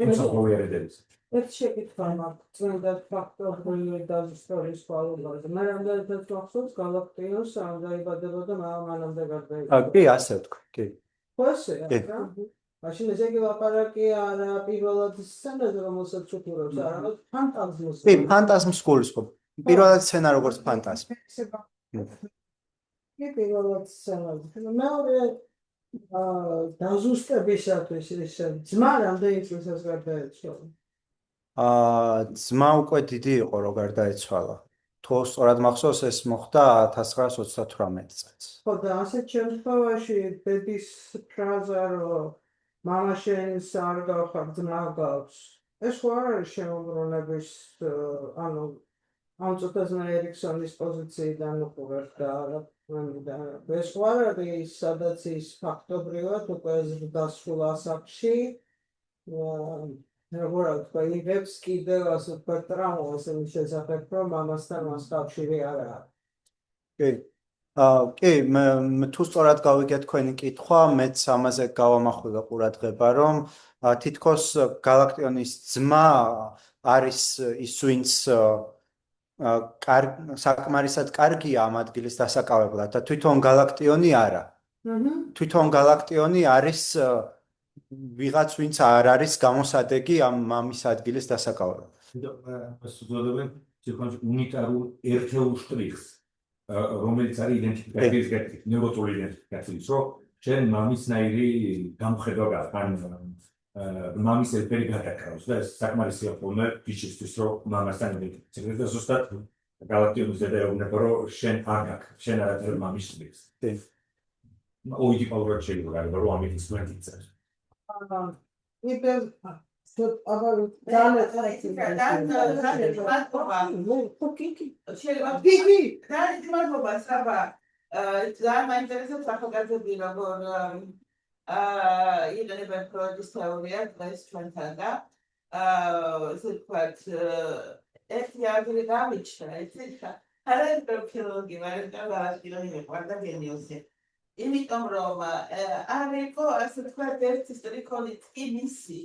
თუმცა გლოვიერებებს ეს შეკითხვა მაქვს წმინდა ფაქტობრივი დაზუსტების კვალობაზე. მე რამდენადაც მახსოვს გალაქტიონს ამ დაიბადებოდა მამამანამდე გარდაიცვალა. კი, ასე ვთქვი, კი. ხო ესეა რა? მაშინ ესე იგი ლაპარაკი არა პირველად სცენაზე რომელსაც უყურებს, არამედ ფანტაზმს. კი, ფანტაზმს გულისხმობ. პირველად სცენა როგორც ფანტაზმი. კი, პირველად სცენაზე. მეორე დაზუსტებისათვის ეს ძმა რამდენი წელსაც გარდაეცვალა? ძმა უკვე დიდი იყო რომ გარდაეცვალა. თუ სწორად მახსოვს ეს მოხდა 1938 წელს. ხო და ასეთ შემთხვევაში დედის ფრაზა რომ მამა შენს არ გავხარ ძმა გავს. ეს ხო არ არის შემოbrunების ანუ ამ წუთაზნა ერიქსონის პოზიციიდან უყურებ და ეს ხო არ არის სადაც ის ფაქტობრივად უკვე ზრდასრულ ასაკში როგორ ვთქვა, იღებს კიდევ ასე ვთქვა ტრაუმას იმის შესახებ, რომ მამასთან მას კავშირი არ აქვს. კი, მე თუ სწორად გავიგე თქვენი კითხვა, მეც ამაზე გავამახვილა ყურადღება, რომ თითქოს გალაქტიონის ძმა არის ის, ვინც საკმარისად კარგია ამ ადგილის დასაკავებლად და თვითონ გალაქტიონი არა. თვითონ გალაქტიონი არის ვიღაც ვინც არ არის გამოსადეგი ამ მამის ადგილის დასაკავებლად. ეს უძლებენ თვითონ უნიტარულ ერთეულ შტრიხს, რომელიც არის იდენტიფიკაციის კეთილი, ნევროტული იდენტიფიკაციის, რომ შენ მამისნაირი გამოხედვა გაქვს, მამის ელფერი გადაკრავს და ეს საკმარისია ხოლმე ფიჩისთვის, რომ მამასთან იდენტიფიცირდეს და ზუსტად გალაქტიონის დედა ეუბნება, რომ შენ არ გაქვს, შენ არაფერ მამის შვილს. ოიდიპალურად შეიძლება რომ ამით ისმენტიცებს. Ibel იყვნენ პროექტის თეორია დღეს ჩვენთან და ერთი ადგილი გამიჩნდა, არა ფილოლოგი, მაგრამ გალაქტიონი მეყვარდა გენიოსი. იმიტომ რომ არ იყო ასე ვთქვათ ერთი სტრიქონი ტკინისი,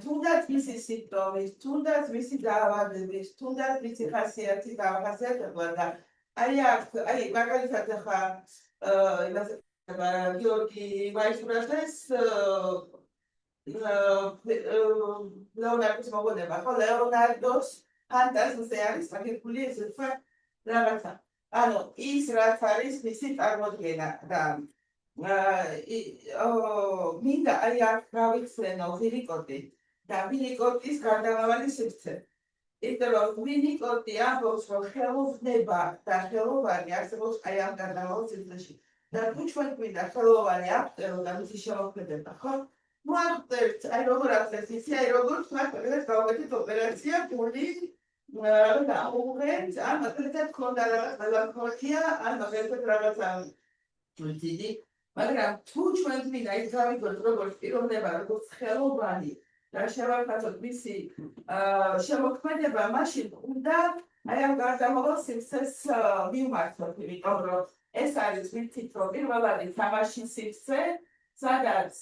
თუნდაც მისი სიმპტომის, თუნდაც მისი დაავადების, თუნდაც მისი ხასიათის დამახასიათებლა და აი მაგალითად ახლა გიორგი ვაისბრასეს ლეონარდოს მოგონება, ხო ლეონარდოს ფანტაზიაზე არის აგებული ესე ვთქვათ რაღაცა. ანუ ის რაც არის მისი წარმოდგენა და მინდა აი აქ გავიხსენო ღირიკოდი და ვინიკოტის გარდამავალი სივრცე. იმიტომ რომ ვინიკოტი ამბობს, რომ ხელოვნება და ხელოვანი არსებობს აი ამ გარდამავალ სივრცეში. და თუ ჩვენ გვინდა ხელოვანი აღწერო და მისი შემოქმედება, ხო? ნუ აღწერთ, აი როგორ აღწერთ ისი, აი როგორ თქვა, ყველას გავაკეთეთ ოპერაცია, გული და უღეთ, ან მაგალითად ქონდა რაღაც მელანქოლია, ან მაგალითად რაღაცა დიდი, მაგრამ თუ ჩვენ გვინდა ის გავიგოთ როგორც პიროვნება, როგორც ხელოვანი და შევარდნოთ მისი შემოქმედება, მაშინ უნდა აი ამ გარდამავალ სივრცეს მივმართოთ, იმიტომ რომ ეს არის ვიცით რომ პირველადი თამაშის სივრცე, სადაც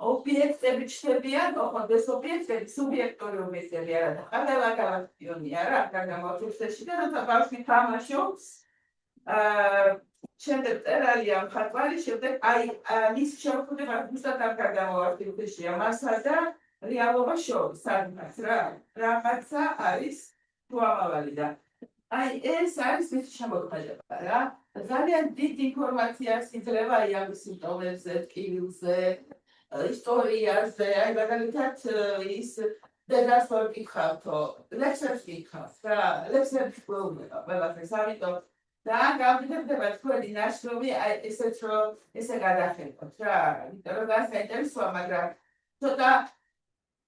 ობიექტები ჩნდებიან, ოღონდ ეს ობიექტები სუბიექტური ობიექტები არა და ყველა გალაქტიონი არა გარდამავალ სივრცეში და როცა ბავშვი თამაშობს, შემდეგ წერალია მხატვარი, შემდეგ აი მის შემოქმედება ზუსტად ამ გარდამავალ სივრცეშია მასა და რეალობა შორის, სადაც რაღაცა არის თუ ამავალი და აი ეს არის მისი შემოქმედება რა. ძალიან დიდ ინფორმაციას იძლევა აი ამ სიმპტომებზე, ტკივილზე, ისტორიაზე, აი მაგალითად ის დედას ვერ გითხავთო, ლექსებს გითხავთ რა, ლექსებს გველდება ყველაფერს, ამიტომ და გამიგდებოდა თქვენი ნაშრომი აი ესეც რომ ესე გადახელოთ რა, იმიტომ რომ გასაინტერესოა, მაგრამ ცოტა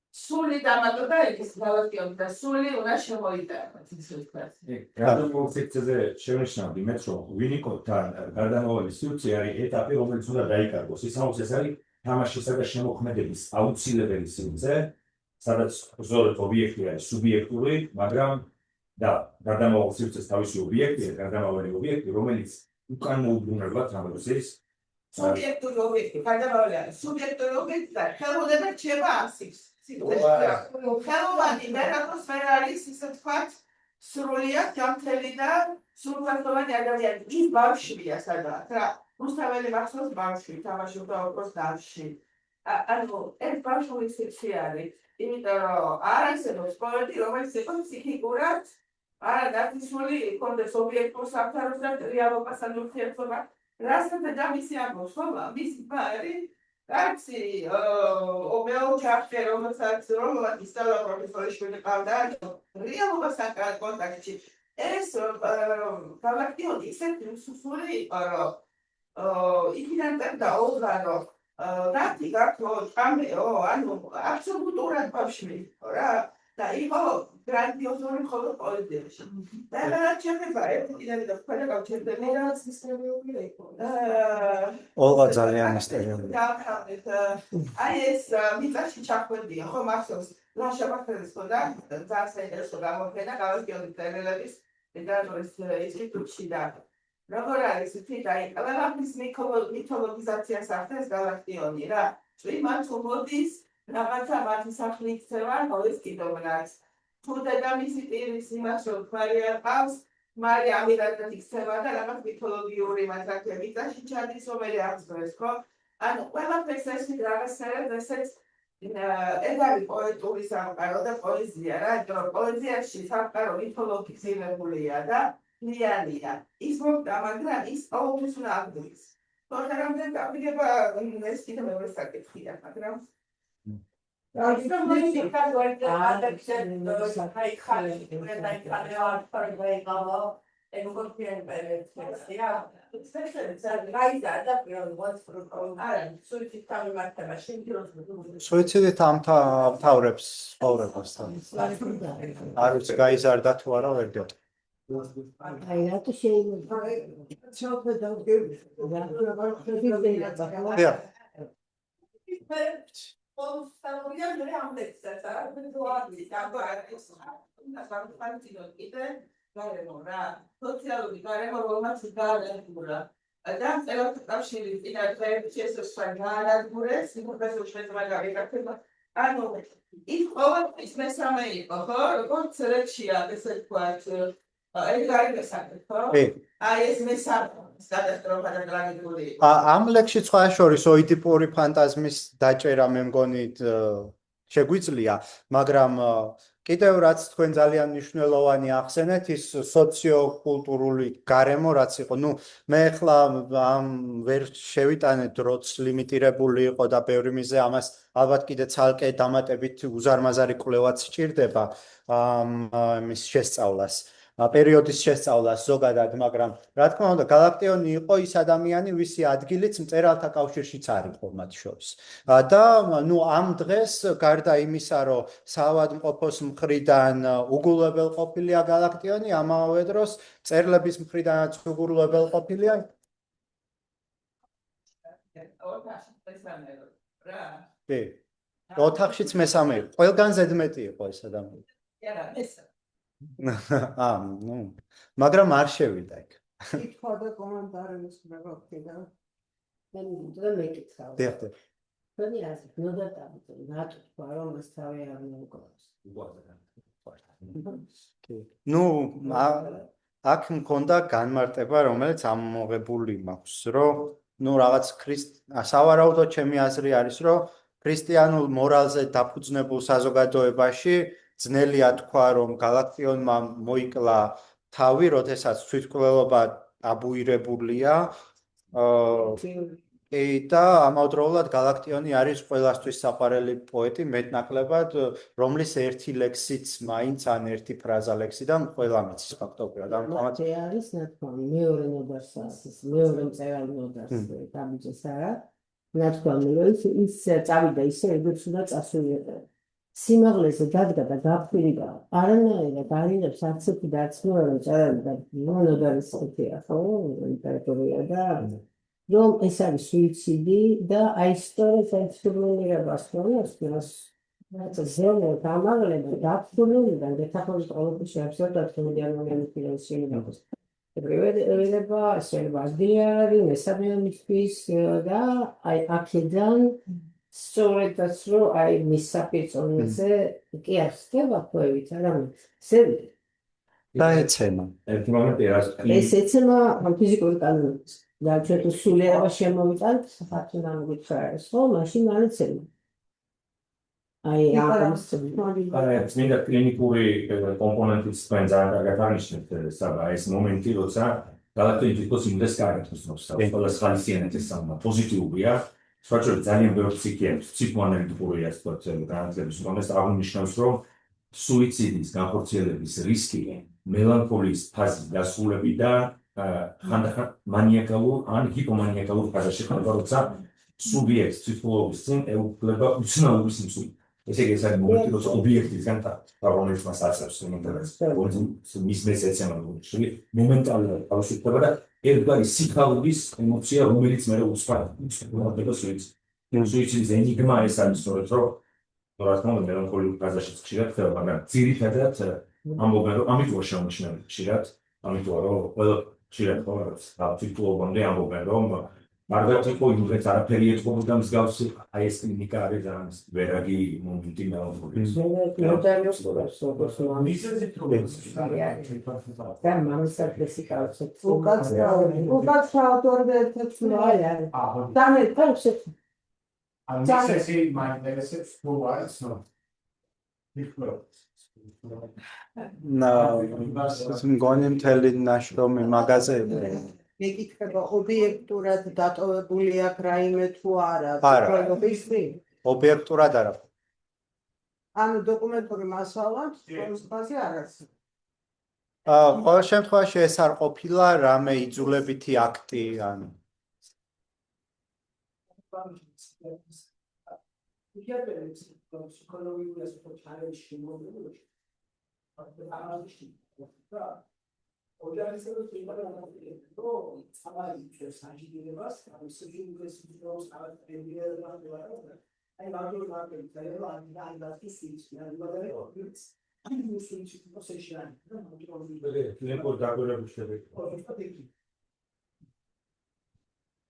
სული დამატება ის გალაქტიონი და სული უნდა შემოიტანოთ ისე ვთქვათ. გარდამავალ სივრცეზე შევნიშნავდი მეც რომ ვინიკოტთან გარდამავალი სივრცე არის ეტაპი, რომელიც უნდა დაიკარგოს. ის ამბობს, ეს არის თამაშისა და შემოქმედების აუცილებელი სივრცე, სადაც ზოგადად ობიექტი არის სუბიექტური, მაგრამ და გარდამავალ სივრცეს თავისი ობიექტია, გარდამავალი ობიექტი, რომელიც უკანმოუბრუნებლად ამბობს ის სუბიექტური ობიექტი, გარდამავალი არის სუბიექტური ობიექტი და ხელოვნება რჩება ამ ხელოვანი მერაკოს ვერ არის ისე თქვათ სრულიად გამთელი და სრულფასოვანი ადამიანი. ის ბავშვია სადღაც რა. რუსთაველი მახსოვს ბავშვი თამაშობდა ოქროს დავში. ანუ ეს ბავშვი სივრცე არის, იმიტომ რომ არ არსებობს პოეტი, რომელიც იყო ფსიქიკურად არა დაცული იქონდეს ობიექტურ სამთავროს და რეალობასთან ურთიერთობა. რასაც და მისი ამბობს, ხო? მისი ბარი კაცი ობეოჯახტე რომელსაც ისწავლა პროფესორი შვილი ყავდა რეალობასთან კონტაქტში ეს გალაქტიონი ისეთი უსუსული იყო რომ იქიდან წერდა ოზარო რათი გაქო წამეო ანუ აბსოლუტურად ბავშვი იყო რა და იყო გრანდიოზული მხოლოდ პოეზიაში და რაც შეეხება კიდევ და ყველა გავჩერდები რაც ისტორიული იყო Olga ძალიან ისტორიული. აი ეს მიწაში ჩახვედია ხო მახსოვს ლაშაბახელის ხო და ძალიან საინტერესო გამოფენა გალაქტიონის წერილების ლიტერატურის ინსტიტუტში და როგორ არის თვით აი ყველაფრის მითოლოგიზაციას ახდენს გალაქტიონი რა მან თუ მოდის რაღაცა მათი სახლი იქცევა ეს კიდოვნაც თუ დედამისი პირის იმას რომ მარია ყავს მარია ამირადად იქცევა და რაღაც მითოლოგიური მასაკები მიწაში ჩადის რომელი აღწევს ხო ანუ ყველაფერს ეს რაღაცაა ესეც ეს არის პოეტური სამყარო და პოეზია რა იმიტომ რომ პოეზიაში სამყარო მითოლოგიზირებულია და ლიანია ის მოხდა მაგრამ ის ყოველთვის უნდა აღდგეს თორე რამდენ გაფრთხილება ეს კიდევ მეორე საკითხია მაგრამ Suicide ამთავრებს ცხოვრებასთან. არ ვიცი გაიზარდა თუ არა ვერ გეტყვი. აი რატო შეიძლება დიახ. სოციალური გარემო რომელსაც გაანადგურა და წელს კავშირი წინათ შესაძლოა გაანადგურეს პროფესორ შეიძლება გავიგართება ანუ ის ყოველთვის მესამე იყო ხო როგორც რეგშია ესე ვთქვათ ეს არის მესამე ხო აი ეს მესამე კატასტროფა და ტრაგედიული ამ ლექსში სხვა შორის ოიდიპური ფანტაზმის დაჭერა მე მგონი შეგვიძლია, მაგრამ კიდევ რაც თქვენ ძალიან მნიშვნელოვანი ახსენეთ, ის სოციოკულტურული გარემო რაც იყო. ნუ მე ახლა ამ ვერ შევიტანეთ, დროც ლიმიტირებული იყო და ბევრი მიზე ამას ალბათ კიდე ცალკე დამატებით უზარმაზარი კვლევაც სჭირდება მის შესწავლას. პერიოდის შესწავლას ზოგადად, მაგრამ რა თქმა უნდა, გალაქტიონი იყო ის ადამიანი, ვისი ადგილიც მწერალთა კავშირშიც არ იყო მათ შორის. და ნუ ამ დღეს გარდა იმისა, რომ საავადმყოფოს მხრიდან უგულებელყოფილია გალაქტიონი, ამავე დროს წერლების მხრიდანაც უგულებელყოფილია. კი. ოთახშიც მესამე იყო. ყველგან ზედმეტი იყო ეს ადამიანი. ნუ მაგრამ არ შევიდა იქ. კითხვა და კომენტარების მეგობრებო. მე მინდა მეკითხავ. დიახ. თქვენი აზრით, ნოდატაბი რატო თქვა, რომ ეს თავი არ მოუკლავს? ნუ აქ მქონდა განმარტება, რომელიც ამოღებული მაქვს, რომ ნუ რაღაც სავარაუდოდ ჩემი აზრი არის, რომ ქრისტიანულ მორალზე დაფუძნებულ საზოგადოებაში ძნელია თქვა, რომ გალაქტიონმა მოიკლა თავი, როდესაც თვითმკვლელობა აბუირებულია. და ამავდროულად გალაქტიონი არის ყველასთვის საყვარელი პოეტი, მეტნაკლებად, რომლის ერთი ლექსიც მაინც ან ერთი ფრაზა ლექსიდან ყველა მიცის ფაქტობრივად. ამიტომ არის ნათქვამი, მეორე ნოდარს, მეორე მწერალი ნოდარს დამიჯეს არა. ნათქვამი, რომ ის წავიდა ისე, როგორც უნდა წასულიყო. სიმაღლეზე დადგა და გაფრთხილდა. არანაირად არინებს არც ერთი და არც მეორე მწერალი და ნოდარის ხუთია, ხო? ლიტერატურია და რომ ეს არის სუიციდი და აი სწორედ ეს სურვილებას ხმობს რაც ზემო დამაღლება დაფრთხილება და თახოლის ყოველთვის შეაბსოლუტურად მომდევნო ფილოსოფიას. ებრეველება, შეიძლება ზდიარი, მესამე მისთვის და აი აქედან სწორედაც რომ აი მის საპირწონეზე კი არ ხდება ხვევით, არამედ ზევი. და ეცემა. ერთი მომენტი არის ეს ეცემა ფიზიკური კანონით. და ჩვენ თუ სულიერება შემოვიტანთ, საფრთხე გამოგიჩვენეს, ხო, მაშინ არ ეცემა. აი ეს მინდა კლინიკური კომპონენტიც თქვენ ძალიან კარგად აღნიშნეთ, საბა ეს მომენტი, როცა გალაქტიონი თვითონ იმდეს გააკეთოს, ყველა ხალისიანად ეს სამა პოზიტიურია, სწორედ ძალიან ბევრი ფსიქიატრ, ფსიქოანალიტიკურია სწორედ განათლების კონტექსტ აღნიშნავს, რომ სუიციდის განხორციელების რისკი მელანქოლიის ფაზის დასრულებიდან ხანდახან მანიაკალურ ან ჰიპომანიაკალურ ფაზაში ხდება, როცა სუბიექტს თვითმკვლელობის წინ ეუფლება უცნაური სიმსუქი. ესე იგი, ეს არის მომენტი, როცა ობიექტისგან რომელიც მას აწევს მის მეცეცემა მომენტალურად თავისუფლდება და ერთგვარი სიხარულის ემოცია, რომელიც მე უცბად სუიციდის ენიგმა ეს არის სწორედ, რომ რა თქმა უნდა მელანქოლიურ ფაზაშიც ხშირად ხდება, მაგრამ ძირითადად ამბობენ, რომ ამიტომ შეუმჩნეველი ხშირად, ამიტომ რომ ყველა ხშირად თვითმკვლელობამდე ამბობენ, რომ მარგარეტ იყო იმდენად არაფერი ეთყობოდა მსგავსი, აი ეს კლინიკა არის ძალიან ვერაგი მომენტი მელანქოლიის. და მამისათვის იკავებს. უკაც ავტორი ერთ-ერთი და მე ფერში This is my message for what's not. ეს მგონი მთელი ნაშრომი მაგაზეები. მეკითხება ობიექტურად დატოვებული აქ რაიმე თუ არა, არა. პროგრამისტი. ობიექტურად არა. ანუ დოკუმენტური მასალა სპეციალიზაცია არ არის. ყოველ შემთხვევაში ეს არ ყოფილა რამე იძულებითი აქტი, ანუ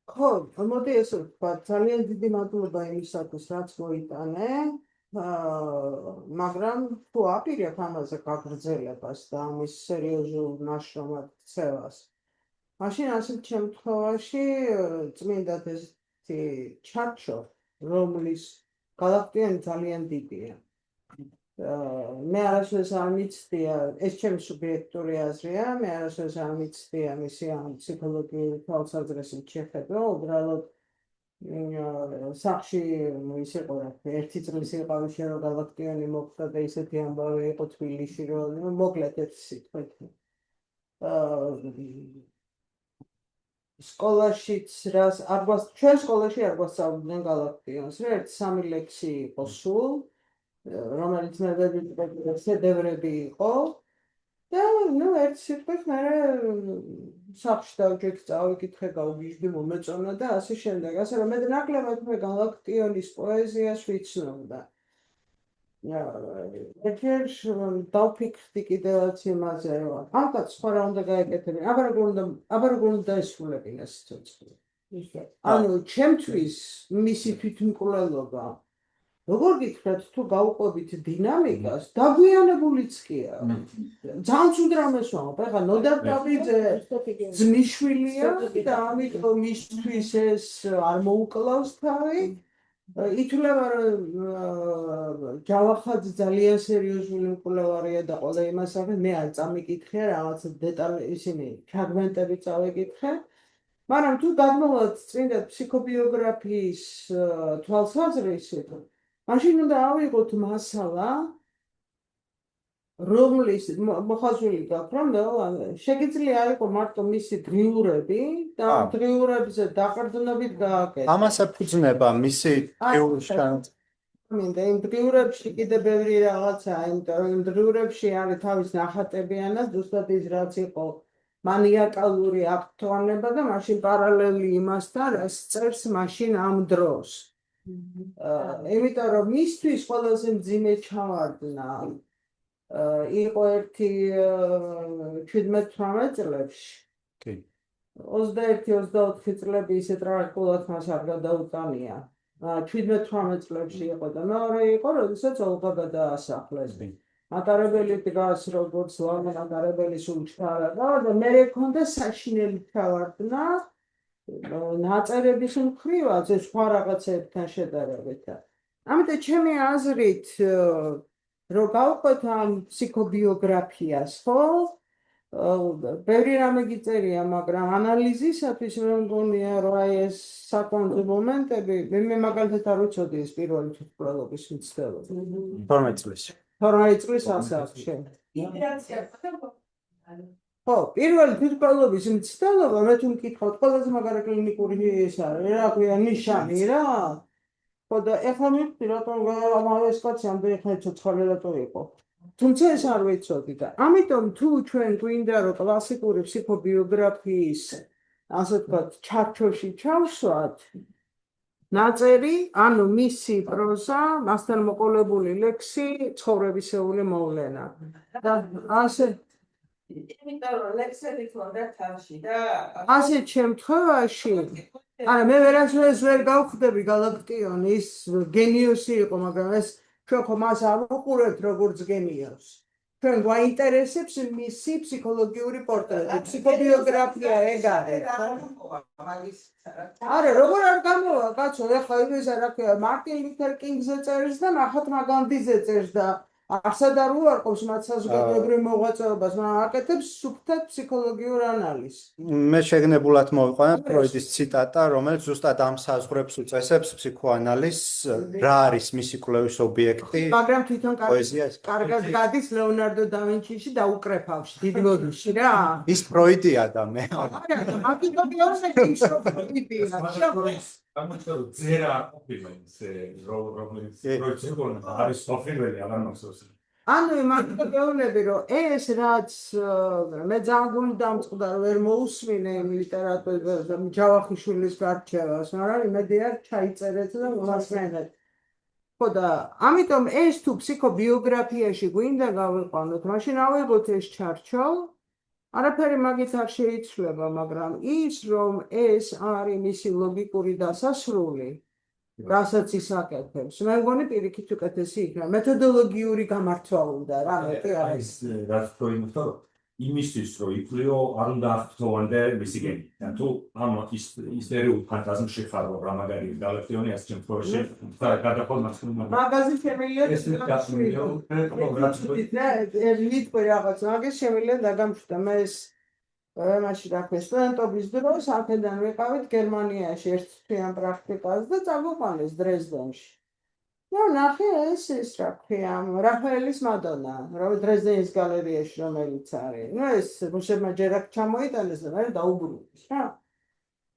ხო, მოდი ესე ვთქვა, ძალიან დიდი მადლობა იმისათვის, რაც მოიტანე, მაგრამ თუ აპირებ ამაზე გაგრძელებას და ამის სერიოზულ ნაშრომად ქცევას, მაშინ ასეთ შემთხვევაში წმინდად ესეთი ჩარჩო, რომლის გალაქტიონი ძალიან დიდია. მე არასოდეს არ მიცდია, ეს ჩემი სუბიექტური აზრია, მე არასოდეს არ მიცდია მისი ამ ფსიქოლოგიური თვალსაზრისით შეხედვა, უბრალოდ სახში ის იყო რა, ერთი წლის იყავი შენ რომ გალაქტიონი მოხდა და ისეთი ამბავი იყო თბილისში, რომ მოკლედ ერთი სიტყვით. სკოლაშიც რას არ ჩვენ სკოლაში არ გვასწავლდნენ გალაქტიონს, რა ერთი 3 ლექსი იყო სულ, რომელიც მე შედევრები იყო და ნუ ერთი სიტყვით მე სახში დავჭიქ წავიკითხე გავგიჟდი მომეწონა და ასე შემდეგ, ასე რომ მე ნაკლებად მე გალაქტიონის პოეზიას ვიცნობდა. Eğer დავფიქრდი კიდევაც იმაზე, რომ ალბათ სხვა რა უნდა გაეკეთებინა, აბა როგორ უნდა ესრულებინა სიცოცხლე. ანუ ჩემთვის მისი თვითმკვლელობა როგორ გითხრათ თუ გავუყვებით დინამიკას, დაგვიანებულიც კია. ძალიან ცუდრამეს ვამბობ, ეხლა ნოდარ დავიძე ძმისშვილია და ამიტომ მისთვის ეს არ მოუკლავს თავი. ითვლება რომ ჯავახაძე ძალიან სერიოზული მკვლევარია და ყველა იმას ახლა მე არ წამიკითხე რაღაც დეტალი ისინი ფრაგმენტები წავიკითხე, მაგრამ თუ გადმოვდეთ წინდა ფსიქობიოგრაფიის თვალსაზრისით, მაშინ უნდა ავიღოთ მასალა, რომლის მოხაზული გაქვს, რომ შეგიძლია არ იყო მარტო მისი დღიურები და დღიურებზე დაყრდნობით გააკეთა. ამას ეფუძნება მისი დღიურში. მინდა იმ დღიურებში კიდე ბევრი რაღაცაა, იმიტომ რომ იმ დღიურებში არის თავის ნახატებიანად ზუსტად ის რაც იყო მანიაკალური აქტუალება და მაშინ პარალელი იმასთან, რაც წერს მაშინ ამ დროს. იმიტომ რომ მისთვის ყველაზე მძიმე ჩავარდნა იყო ერთი 17-18 წლებში. 21-24 წლები ისე ტრაგიკულად მას არ გადაუტანია. 17-18 წლებში იყო და მეორე იყო, როდესაც ოლღა გადაასახლეს. მატარებელი დგას როგორც ლამა მატარებელი სულ ჩქარდა და მე მქონდა საშინელი ჩავარდნა ნაწერების მხრივაც ეს სხვა რაღაცებთან შედარებით. ამიტომ ჩემი აზრით რომ გავყვეთ ამ ფსიქობიოგრაფიას, ხო? ბევრი რამე გიწერია, მაგრამ ანალიზისათვის მე მგონია რომ აი ეს საკონდო მომენტები, მე მაგალითად არ ვიცოდი ეს პირველი თვითმკვლელობის მცდელობა. 12 წლის. 12 წლის ასაკში. ხო, პირველი თვითმკვლელობის მცდელობა მე თუ მკითხავთ, ყველაზე მაგარი კლინიკური ის არის, რა ქვია, ნიშანი რა. ხო და ეხლა მივხვდი რატომ ეს კაცი ამდენი ხანი ცოცხალი რატო იყო. თუმცა ეს არ ვიცოდი და ამიტომ თუ ჩვენ გვინდა რომ კლასიკური ფსიქობიოგრაფიის ასე ვთქვათ ჩარჩოში ჩავსვათ ნაწერი, ანუ მისი პროზა, მასთან მოყოლებული ლექსი, ცხოვრებისეული მოვლენა. და ასე იმიტომ რომ ლექსები თქონდა თავში და ასეთ შემთხვევაში არა მე ვერასოდეს ვერ გავხდები გალაქტიონი ის გენიოსი იყო, მაგრამ ეს ჩვენ ხომ მას არ ვუყურებთ როგორც გენიოს. ჩვენ გვაინტერესებს მისი ფსიქოლოგიური პორტრეტი, ფსიქობიოგრაფია ეგ არის. არა, როგორ არ გამოვა, კაცო, ეხლა ის რა ქვია, მარტინ ლუთერ კინგზე წერს და მაჰათმა განდიზე წერს და არსად არ უარყოფს მათ საზოგადოებრივ მოღვაწეობას, მაგრამ აკეთებს სუფთად ფსიქოლოგიურ ანალიზს. მე შეგნებულად მოვიყვანა ფროიდის ციტატა, რომელიც ზუსტად ამ საზღვრებს უწესებს ფსიქოანალიზს, რა არის მისი კვლევის ობიექტი. მაგრამ თვითონ კარგად გადის ლეონარდო და ვინჩიში და უკრეფავში, დიდ მოდულში რა. ის ფროიდია და მე. არა, მაგითო პიორსექის პროფიტია. ამიტომ ზერა ყოფილა ისე რომელიც პროცედურა არის სოფლმელი აღარ მახსოვს. ანუ მაგითო გეუბნები რომ ეს რაც მე ძალიან გული დამწყდა რომ ვერ მოусმინე ლიტერატურაზე ჯავახიშვილის გარჩევას, მაგრამ იმედი არ ჩაიწერეთ და მომასწრებთ. ხო და ამიტომ ეს თუ ფსიქობიოგრაფიაში გვინდა გავიყვანოთ, მაშინ ავიღოთ ეს ჩარჩო. არაფერი მაგით არ შეიცვლება, მაგრამ ის რომ ეს არის მისი ლოგიკური დასასრული, რასაც ის აკეთებს, მე მგონი პირიქით უკეთესი იქნება. მეთოდოლოგიური გამართვა უნდა რა, მეტი არის. რაც თქო იმითო იმისთვის რომ იქვლიო არ უნდა აღფრთოვანდე მისი გენი. და თუ ამ ისტორიულ ფანტაზმში ხარ რომ რა მაგარი გალაქტიონი ასე შემთხვევაში გადახვალ მაქსიმუმად მაგაზი შემიძლია ლიტვი რაღაც მაგის შემიძლია დაგამშვიდა მე ეს მაშინ რა ქვია სტუდენტობის დროს აქედან ვიყავით გერმანიაში ერთ თვიან პრაქტიკას და წაგვიყვანეს დრეზდენში. ნუ ნახე ეს რა ქვია რაფაელის მადონა დრეზდენის გალერეაში რომელიც არის. ნუ ეს რუსებმა ჯერ აქ ჩამოიტანეს და მე დაუბრუნეს რა.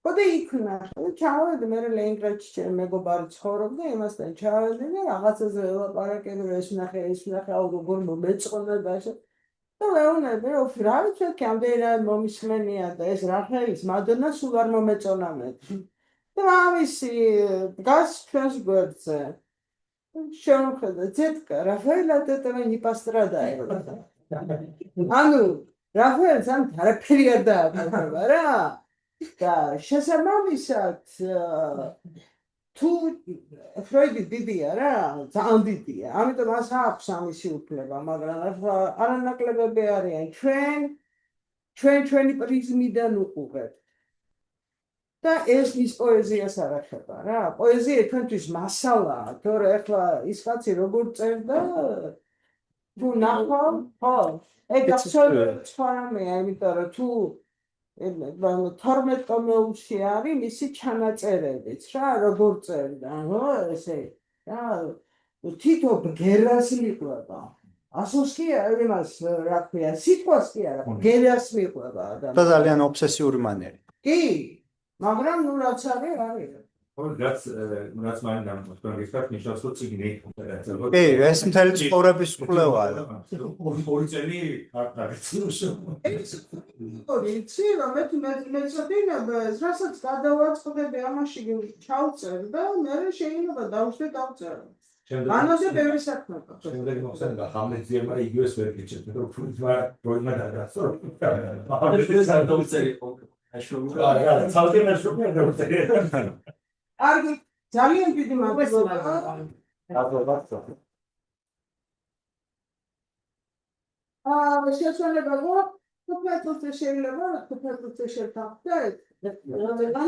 ხოდი იქნა ჩავედი მე ლენინგრადში ჩემი მეგობარი ცხოვრობდა იმასთან ჩავედი და რაღაცაზე ელაპარაკები ეს ნახე აუ როგორ მომეწყონა და და ვეუბნები რომ რა ვიცი ამდენად მომისმენია და ეს რაფაელის მადონა სულ არ მომეწონა მე. და ამისი დგას ჩვენს გვერდზე. შემოხედა ძეთკა რაფაელა და не пострадает. ანუ რაფაელს ამ არაფერი არ დააკარგა რა. და შესაბამისად თუ ფროიდი დიდია რა ძალიან დიდია ამიტომ მას აქვს ამისი უფლება მაგრამ არანაკლებები არიან ჩვენი პრიზმიდან უყურებთ და ეს ის პოეზიას არ ახება რა პოეზია ჩვენთვის მასალაა თორე ახლა ის კაცი როგორ წერდა თუ ნახავ ხო ეგ აბსოლუტურად სხვა რამეა იმიტომ რომ თუ 12 კომეულში არის მისი ჩანაწერებიც რა როგორ წერდა ხო ესე რა თითო ბგერას მიყვება ასოს კი იმას რა ქვია სიტყვას კი არა ბგერას მიყვება და ძალიან ობსესიური მანერი კი მაგრამ ნუ რაც არის რაც მაინდა თქვენ გიხართ ნიშნავს რომ წიგნი კი ეს მთელი ცხოვრების კვლევაა ორი წელი არ დაგეცნო იცი რომ მე წოდინებას რასაც გადავაწყდები ამაში ჩავწერ და მე შეიძლება დავშვე დავწერო ანოზე ბევრი საქმე გაქვს შემდეგ მოხსენდა ჰამლეტზემა იგივეს ვერ გიჩვენე რომ ფულმა როიმა დაგასწრო ეს არ დავწერი რა ცალკე ნაშრომი არ დავწერი არგი ძალიან დიდი მადლობა შეცვალება გქონდა თუ შეიძლება შეიძლება თუ შეიძლება